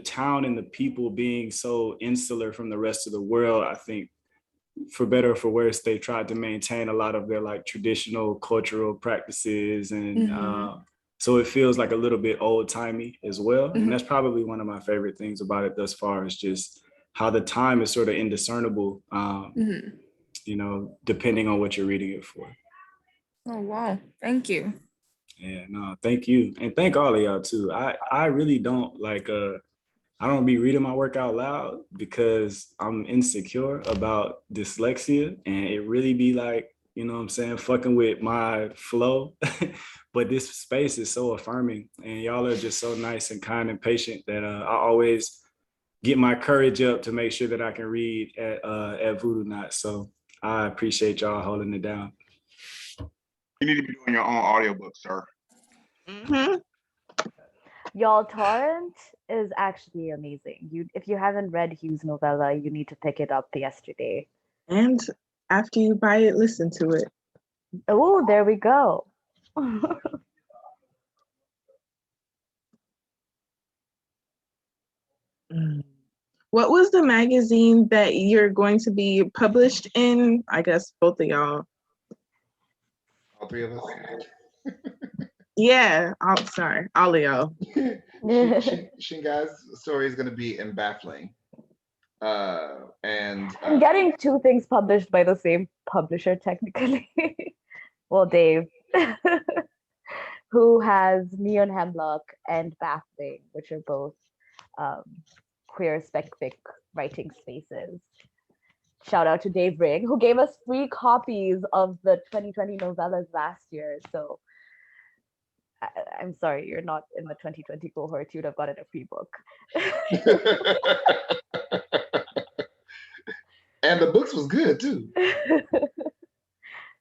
town and the people being so insular from the rest of the world, I think for better or for worse, they tried to maintain a lot of their like traditional cultural practices, and so it feels like a little bit old-timey as well. And that's probably one of my favorite things about it thus far, is just how the time is sort of indiscernible, depending on what you're reading it for. Oh, wow. Thank you. Yeah, no, thank you. And thank all of y'all too. I really don't like, I don't be reading my work out loud because I'm insecure about dyslexia, and it really be like, fucking with my flow. But this space is so affirming, and y'all are just so nice and kind and patient that I always get my courage up to make sure that I can read at Voodoonauts. So I appreciate y'all holding it down. You need to be doing your own audiobook, sir. Y'all, Torrent is actually amazing. If you haven't read Hugh's novella, you need to pick it up yesterday. And after you buy it, listen to it. Oh, there we go. What was the magazine that you're going to be published in? I guess both of y'all. All three of us. Yeah, I'm sorry, Alio. Shingai's story is going to be in baffling. I'm getting two things published by the same publisher, technically. Well, Dave, who has Neon Hemlock and Baffling, which are both queer spec fic writing spaces. Shout out to Dave Ring, who gave us free copies of the 2020 novellas last year. So I'm sorry, you're not in the 2020 cohort. You'd have gotten a free book. And the books was good too. It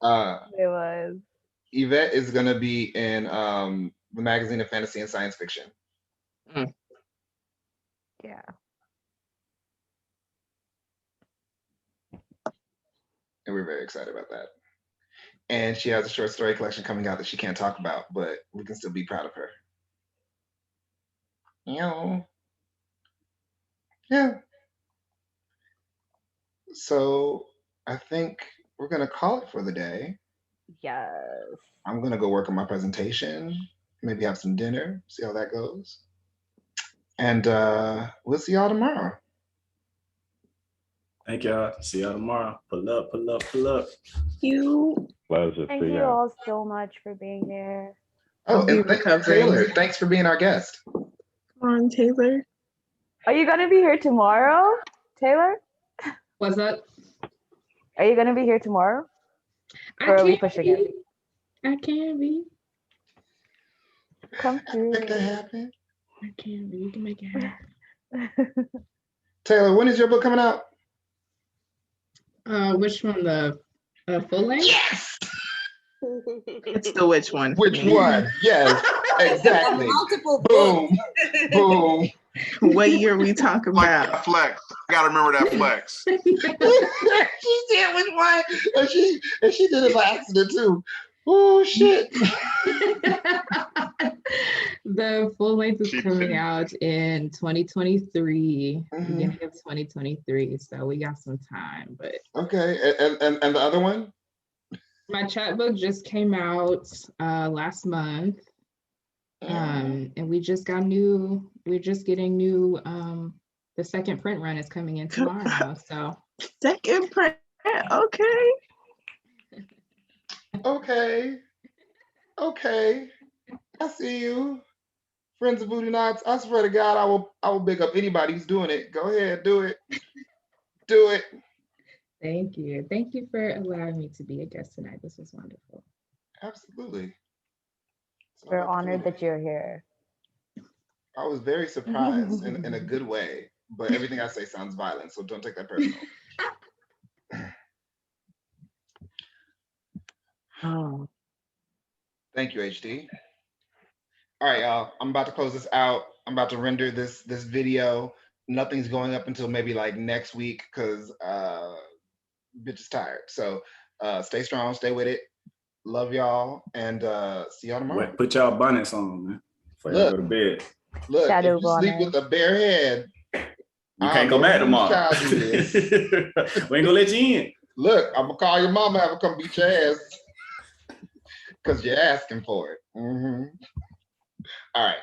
was. Yvette is going to be in the magazine of fantasy and science fiction. Yeah. And we're very excited about that. And she has a short story collection coming out that she can't talk about, but we can still be proud of her. Yeah. So I think we're going to call it for the day. Yes. I'm going to go work on my presentation, maybe have some dinner, see how that goes. And we'll see y'all tomorrow. Thank y'all. See y'all tomorrow. Pull up, pull up, pull up. You. Pleasure. Thank See you ya. all so much for being there. Oh, I'll be and recovering. Taylor, thanks for being our guest. Come on, Taylor. Are you going to be here tomorrow, Taylor? What's up? Are you going to be here tomorrow? I Or are we can't pushing be. it? I can't be. Come through. Make that happen. I can't be. You can make it happen. Taylor, when is your book coming out? Which one? The full length? Yes. It's the which one? Which one? Yes, exactly. Multiple Boom, books. boom. What year are we talking Like about? that flex. I gotta remember that flex. She said which one, and she did it by accident too. Oh shit. The full length is She coming did. out in 2023, Mhm. beginning of 2023. So we got some time. But Okay, and the other one? my chapbook just came out last month. And we just got new, we're just getting new, the second print run is coming in tomorrow. So Second print. Okay. Okay. I see you. Friends of Voodoonauts, I swear to God, I will big up anybody who's doing it. Go ahead, do it. Do it. thank you. Thank you for allowing me to be a guest tonight. This was wonderful. Absolutely. So We're honored that you're here. I was very surprised in a good way, but everything I say sounds violent, so don't take that personal. Oh. Thank you, HD. All right, y'all. I'm about to close this out. I'm about to render this video. Nothing's going up until maybe like next week because bitch is tired. So stay strong, stay with it. Love y'all, and see y'all tomorrow. Put y'all bonnets on, man. Before y'all go to bed. Look, Shadow if you sleep bonnet. with a bare head, You can't go back tomorrow. Child do this. We ain't gonna let you in. Look, I'm gonna call your mama, have her come beat your ass because you're asking for it. All right.